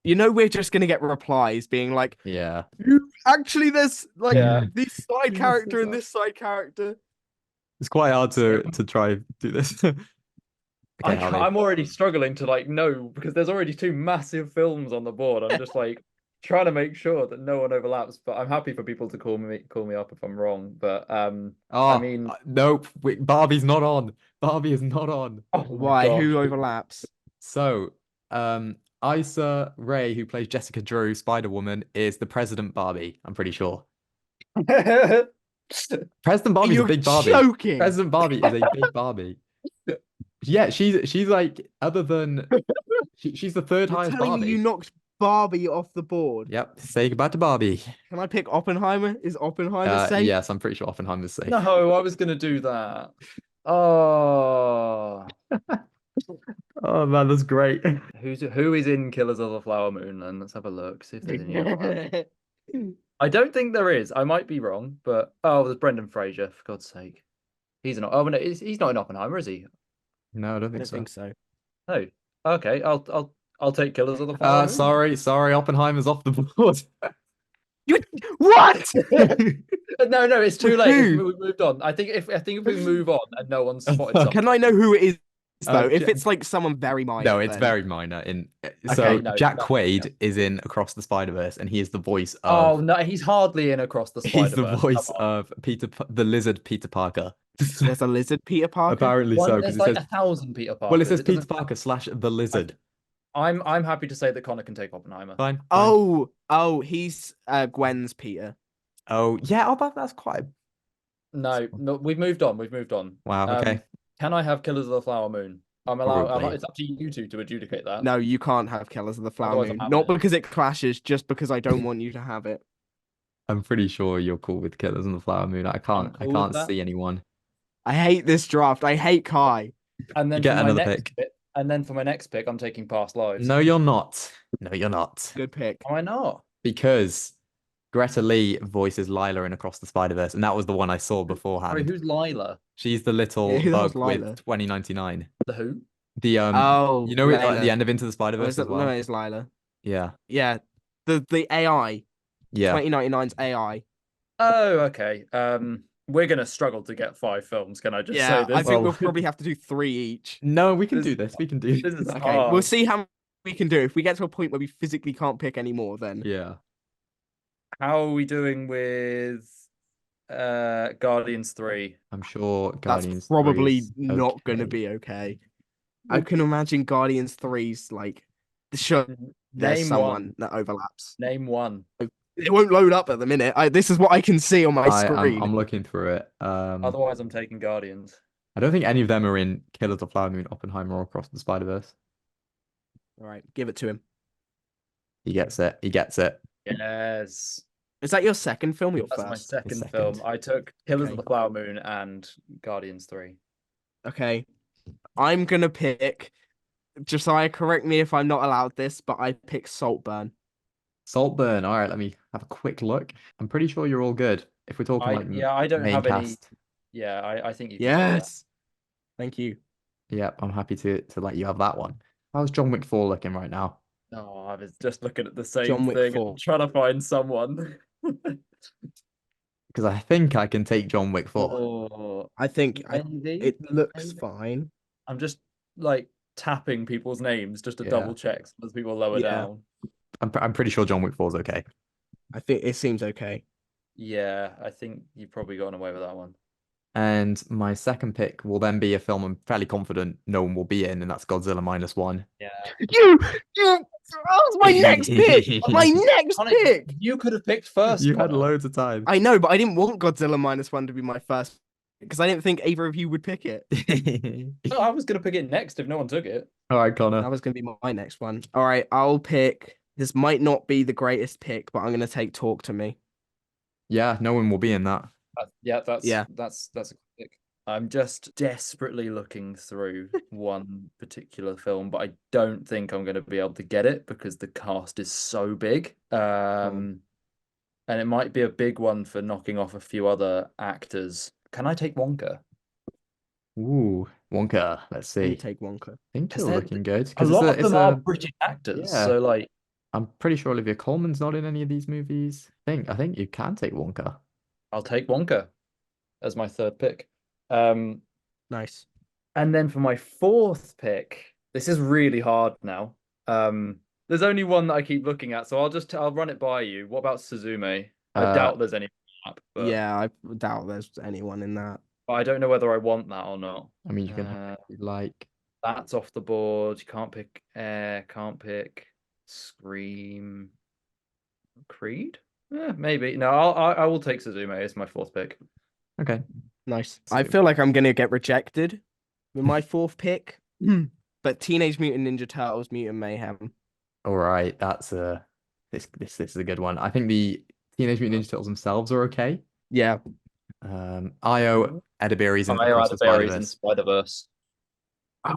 we're just gonna get replies being like, Yeah. actually, there's like Yeah. this side character and this side character. It's quite hard to try do this. Okay, Harvey. I'm already struggling to like know because there's already 2 massive films on the board. I'm just like trying to make sure that no one overlaps. But I'm happy for people to call me up if I'm wrong. But Oh, mean- nope. Wait, Barbie's not on. Barbie is not on. oh my Why? gosh. Who overlaps? So, Issa Rae, who plays Jessica Drew, Spider-Woman, is the President Barbie. I'm pretty sure. President Barbie's You're a big Barbie. joking. President Barbie is a big Barbie. Yeah, she's like other than she's the third You're highest telling me Barbie. you knocked Barbie off the board. Yep. Say goodbye to Barbie. Can I pick Oppenheimer? Is Oppenheimer safe? Yes, I'm pretty sure Oppenheimer's safe. No, I was gonna do that. Oh, Oh man, that's great. who is in Killers of the Flower Moon? Then let's have a look. See if there's any overlap. I don't think there is. I might be wrong, but there's Brendan Fraser. For God's sake, he's not. Oh no, he's not in Oppenheimer, is he? No, I don't I think don't so. think so. No. Okay, I'll take Killers of the Flower Moon. Sorry, Oppenheimer's off the board. What? No, it's too late. Who? We've moved on. I think if we move on and no one's spotted something. Can I know who it is though? If Ja- it's like someone very minor. No, it's then- very minor. So Okay, no, Jack no, Quaid is in Across the Spider-Verse, and he is the voice of. Oh no, he's hardly in Across the Spider-Verse. He's the voice of the lizard Peter Parker. There's a lizard Peter Parker. Apparently so, because There's it like says 1,000 Peter Parkers. well, it says It Peter doesn't- Parker / the lizard. I'm happy to say that Connor can take Oppenheimer. Fine. Oh, he's Gwen's Peter. Oh yeah. Oh, that's quite. No, we've moved on. Wow. Okay. Can I have Killers of the Flower Moon? I'm allowed. Probably. It's up to you two to adjudicate that. No, you can't have Killers of the Flower Otherwise I'm Moon. having Not it. because it clashes, just because I don't want you to have it. I'm pretty sure you're cool with Killers on the Flower Moon. I cool with can't that. see anyone. I hate this draft. I hate Kai. And then You get for my another next pick. and then for my next pick, I'm taking Past Lives. No, you're not. No, you're not. Good pick. Why not? Because Greta Lee voices Lila in Across the Spider-Verse, and that was the one I saw Sorry, beforehand. who's Lila? She's the little Yeah, who the hell's bug Lila? with 2099. The who? The Oh, you know, at Lila. the end of Into the Oh, Spider-Verse is as that, well. no, it's Lila. Yeah, Yeah, the AI. yeah. 2099's AI. Oh, okay. We're gonna struggle to get 5 films. Can I just Yeah, say this? I think Well- we'll probably have to do 3 each. No, we can This- do this. We can do This is Okay, hard. we'll see how we can do. If we get to a point where we physically can't pick anymore, then Yeah. How are we doing with Guardians 3? I'm sure Guardians that's probably 3 is not going to okay. be okay. I can imagine Guardians 3's like the show. There's Name someone one. that overlaps. Name one. It won't load up at the minute. This is what I can see on my screen. I'm looking through it. Otherwise, I'm taking Guardians. I don't think any of them are in Killers of the Flower Moon, Oppenheimer, or Across the Spider-Verse. All right, give it to him. He gets it. He gets it. Yes. Is that your second film? Or your That's my first? second film. second. I took Killers of Okay. the Flower Moon and Guardians 3. Okay, I'm gonna pick. Josiah, correct me if I'm not allowed this, but I pick Saltburn. Saltburn. All right, let me have a quick look. I'm pretty sure you're all good. If we're talking like I don't main have any. cast. Yeah, I think you can do that. Yes. Thank you. Yep, I'm happy to let you have that one. How's John Wick 4 looking right now? Oh, I was just looking at the same John Wick thing, 4. trying to find someone. Because I think I can take John Wick 4. Oh, I think maybe. it looks Maybe. fine. I'm just like tapping people's names just to Yeah. double check as people lower Yeah. down. I'm pretty sure John Wick 4 is okay. I think it seems okay. Yeah, I think you've probably gotten away with that one. And my second pick will then be a film I'm fairly confident no one will be in, and that's Godzilla -1. Yeah. That was my next pick. My next Connor, pick. You could have picked first. You had Connor. loads of time. I know, but I didn't want Godzilla -1 to be my first because I didn't think either of you would pick it. No, I was gonna pick it next if no one took it. All right, That Connor. was going to be my next one. All right, I'll pick. This might not be the greatest pick, but I'm going to take Talk to Me. Yeah, no one will be in that. That's a quick pick. I'm just desperately looking through one particular film, but I don't think I'm going to be able to get it because the cast is so big. And it might be a big one for knocking off a few other actors. Can I take Wonka? Ooh, Wonka. Let's You see. take Wonka. I think 'Cause you're they're- looking good. A 'cause lot of it's them are British actors, yeah. so like I'm pretty sure Olivia Colman's not in any of these movies. I think you can take Wonka. I'll take Wonka as my third pick. And Nice. then for my fourth pick, this is really hard now. There's only one that I keep looking at, so I'll run it by you. What about Suzume? I doubt there's any map, but Yeah, I doubt there's anyone in that. I don't know whether I want that or not. I mean, you can have like That's off the board. You can't pick Air, can't pick Scream, Creed. Maybe. No, I will take Suzume. It's my fourth pick. okay. Nice. So- I feel like I'm going to get rejected with my fourth pick, but Teenage Mutant Ninja Turtles Mutant Mayhem. All right, that's this is a good one. I think the Teenage Mutant Ninja Turtles themselves are okay. Yeah. Io Edaberry's in I Across are the the berries in Spider-Verse. Spider-Verse.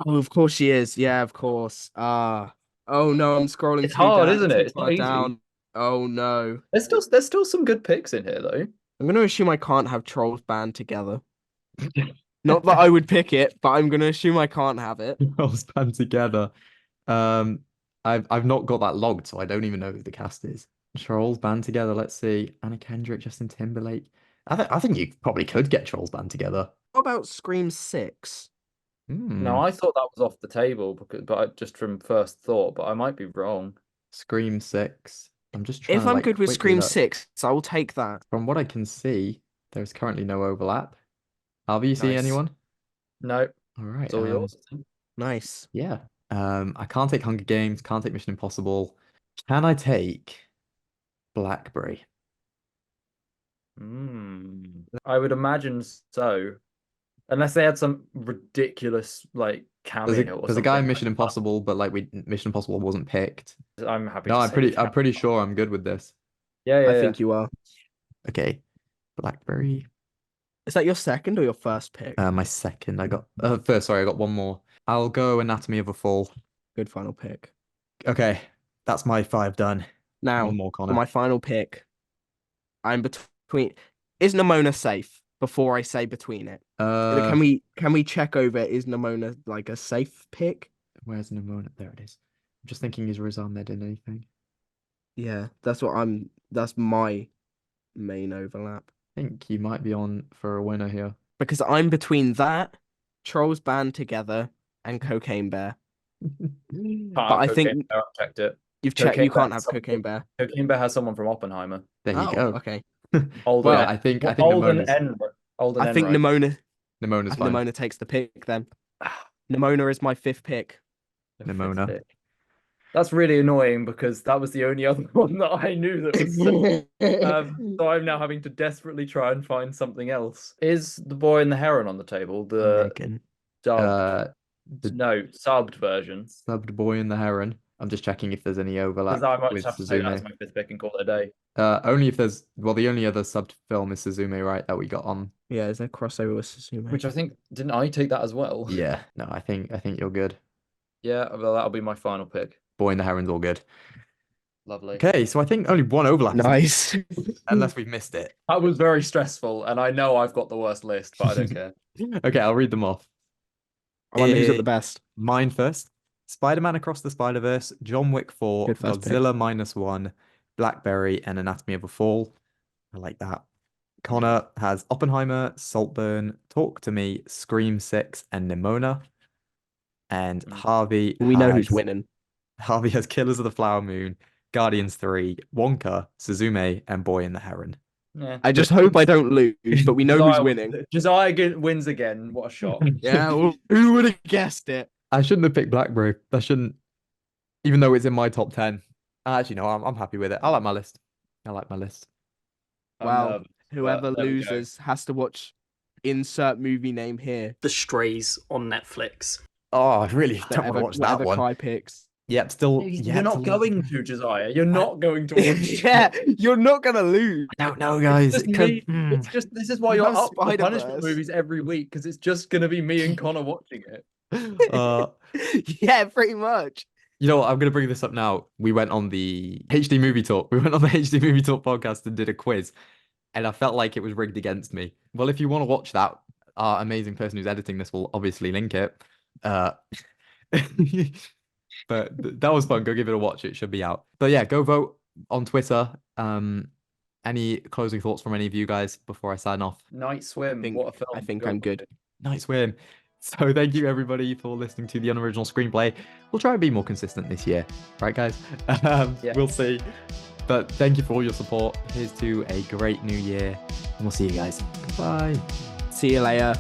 Oh, of course she is. Yeah, of course. Oh no, I'm scrolling It's hard, isn't it? too It's not far easy. down. Oh no. There's still some good picks in here though. I'm gonna assume I can't have Trolls band together. Not that I would pick it, but I'm gonna assume I can't have it. Girls band together. Um, I've not got that logged, so I don't even know who the cast is. Trolls band together. Let's see. Anna Kendrick, Justin Timberlake. I think you probably could get Trolls band together. What about Scream 6? No, Hmm. I thought that was off the table just from first thought, but I might be wrong. Scream 6. I'm just trying If to I'm like good with quickly Scream look. 6, I will take that. From what I can see, there's currently no overlap. Harvey, you see Nice. anyone? No, All right. it's all yours. Nice. Yeah. I can't take Hunger Games, can't take Mission Impossible. Can I take Blackberry? I would imagine so. Unless they had some ridiculous like cameo or There's a guy in something. Mission Impossible, but like Mission Impossible wasn't picked. I'm happy No, to I'm say the pretty cameo. sure I'm good with this. Yeah, I think you are. Okay. Blackberry. Is that your second or your first pick? My second. I got first, sorry, I got one more. I'll go Anatomy of a Fall. Good final pick. Okay. That's my 5 done. Now, One more, for Connor. my final pick, I'm between. Is Nimona safe? Before I say between it, can we check over? Is Nimona like a safe pick? Where's Nimona? There it is. I'm just thinking, is Riz Ahmed in anything? Yeah, that's my main overlap. I think he might be on for a winner here. Because I'm between that, Trolls Band Together, and Cocaine Bear. But I think I've checked it. you've checked. Cocaine You can't Bear have has Cocaine Bear. Cocaine Bear has someone from Oppenheimer. There you Oh, go. okay. Olden, Well, I think Olden Nimona's Olden I think Enright. Nimona's fine. Nimona takes the pick then. Nimona is my 5th pick. Nimona. That's really annoying because that was the only other one that I knew that was so I'm now having to desperately try and find something else. Is The Boy and the Heron on the table? The dubbed, subbed version. Subbed Boy and the Heron. I'm just checking if there's any overlap Because I might with just have to take that as Suzume. my 5th pick and call it a day. Only if there's the only other subbed film is Suzume, right? That we got on. Yeah, is there crossover with Suzume? Which I think didn't I take that as well? Yeah. No, I think you're good. Yeah, well that'll be my final pick. Boy and the Heron's all good. Lovely. Okay, so I think only one overlap. Nice. Unless we've missed it. That was very stressful, and I know I've got the worst list, but I don't care. Okay, I'll read them off. I wonder who's at the best. Mine first. Spider-Man Across the Spider-Verse, John Wick 4, Good first pick. Godzilla -1, Blackberry, and Anatomy of a Fall. I like that. Connor has Oppenheimer, Saltburn, Talk to Me, Scream 6, and Nimona. And Harvey We know who's winning. Harvey has Killers of the Flower Moon, Guardians 3, Wonka, Suzume, and Boy and the Heron. Yeah. I just hope I don't lose, but we know who's winning. Josiah wins again. What a shock. Yeah, well, who would have guessed it? I shouldn't have picked Blackberry. I shouldn't, even though it's in my top 10. Actually, no, I'm happy with it. I like my list. Well, whoever there we go. loses has to watch insert movie name here. The Strays on Netflix. Oh, I really don't want to watch that Whatever one. Kai picks. Yep, still. You're not going to, Josiah. You're not going to watch. Yeah, you're not gonna lose. I don't know, guys. It's It just could. me. It's just this is why you're have up for punishment Spider-Verse. movies every week because it's just gonna be me and Connor watching it. Yeah, pretty much. You know what? I'm gonna bring this up now. We went on the HD Movie Talk. We went on the HD Movie Talk podcast and did a quiz, and I felt like it was rigged against me. Well, if you want to watch that, our amazing person who's editing this will obviously link it. But that was fun. Go give it a watch. It should be out. But yeah, go vote on Twitter. Any closing thoughts from any of you guys before I sign off? Night Swim. What a film. I think I'm good. Nice win. So thank you everybody for listening to the Unoriginal Screenplay. We'll try and be more consistent this year. Right, guys? Yeah. We'll see. But thank you for all your support. Here's to a great new year. And we'll see you guys. Goodbye. See you later.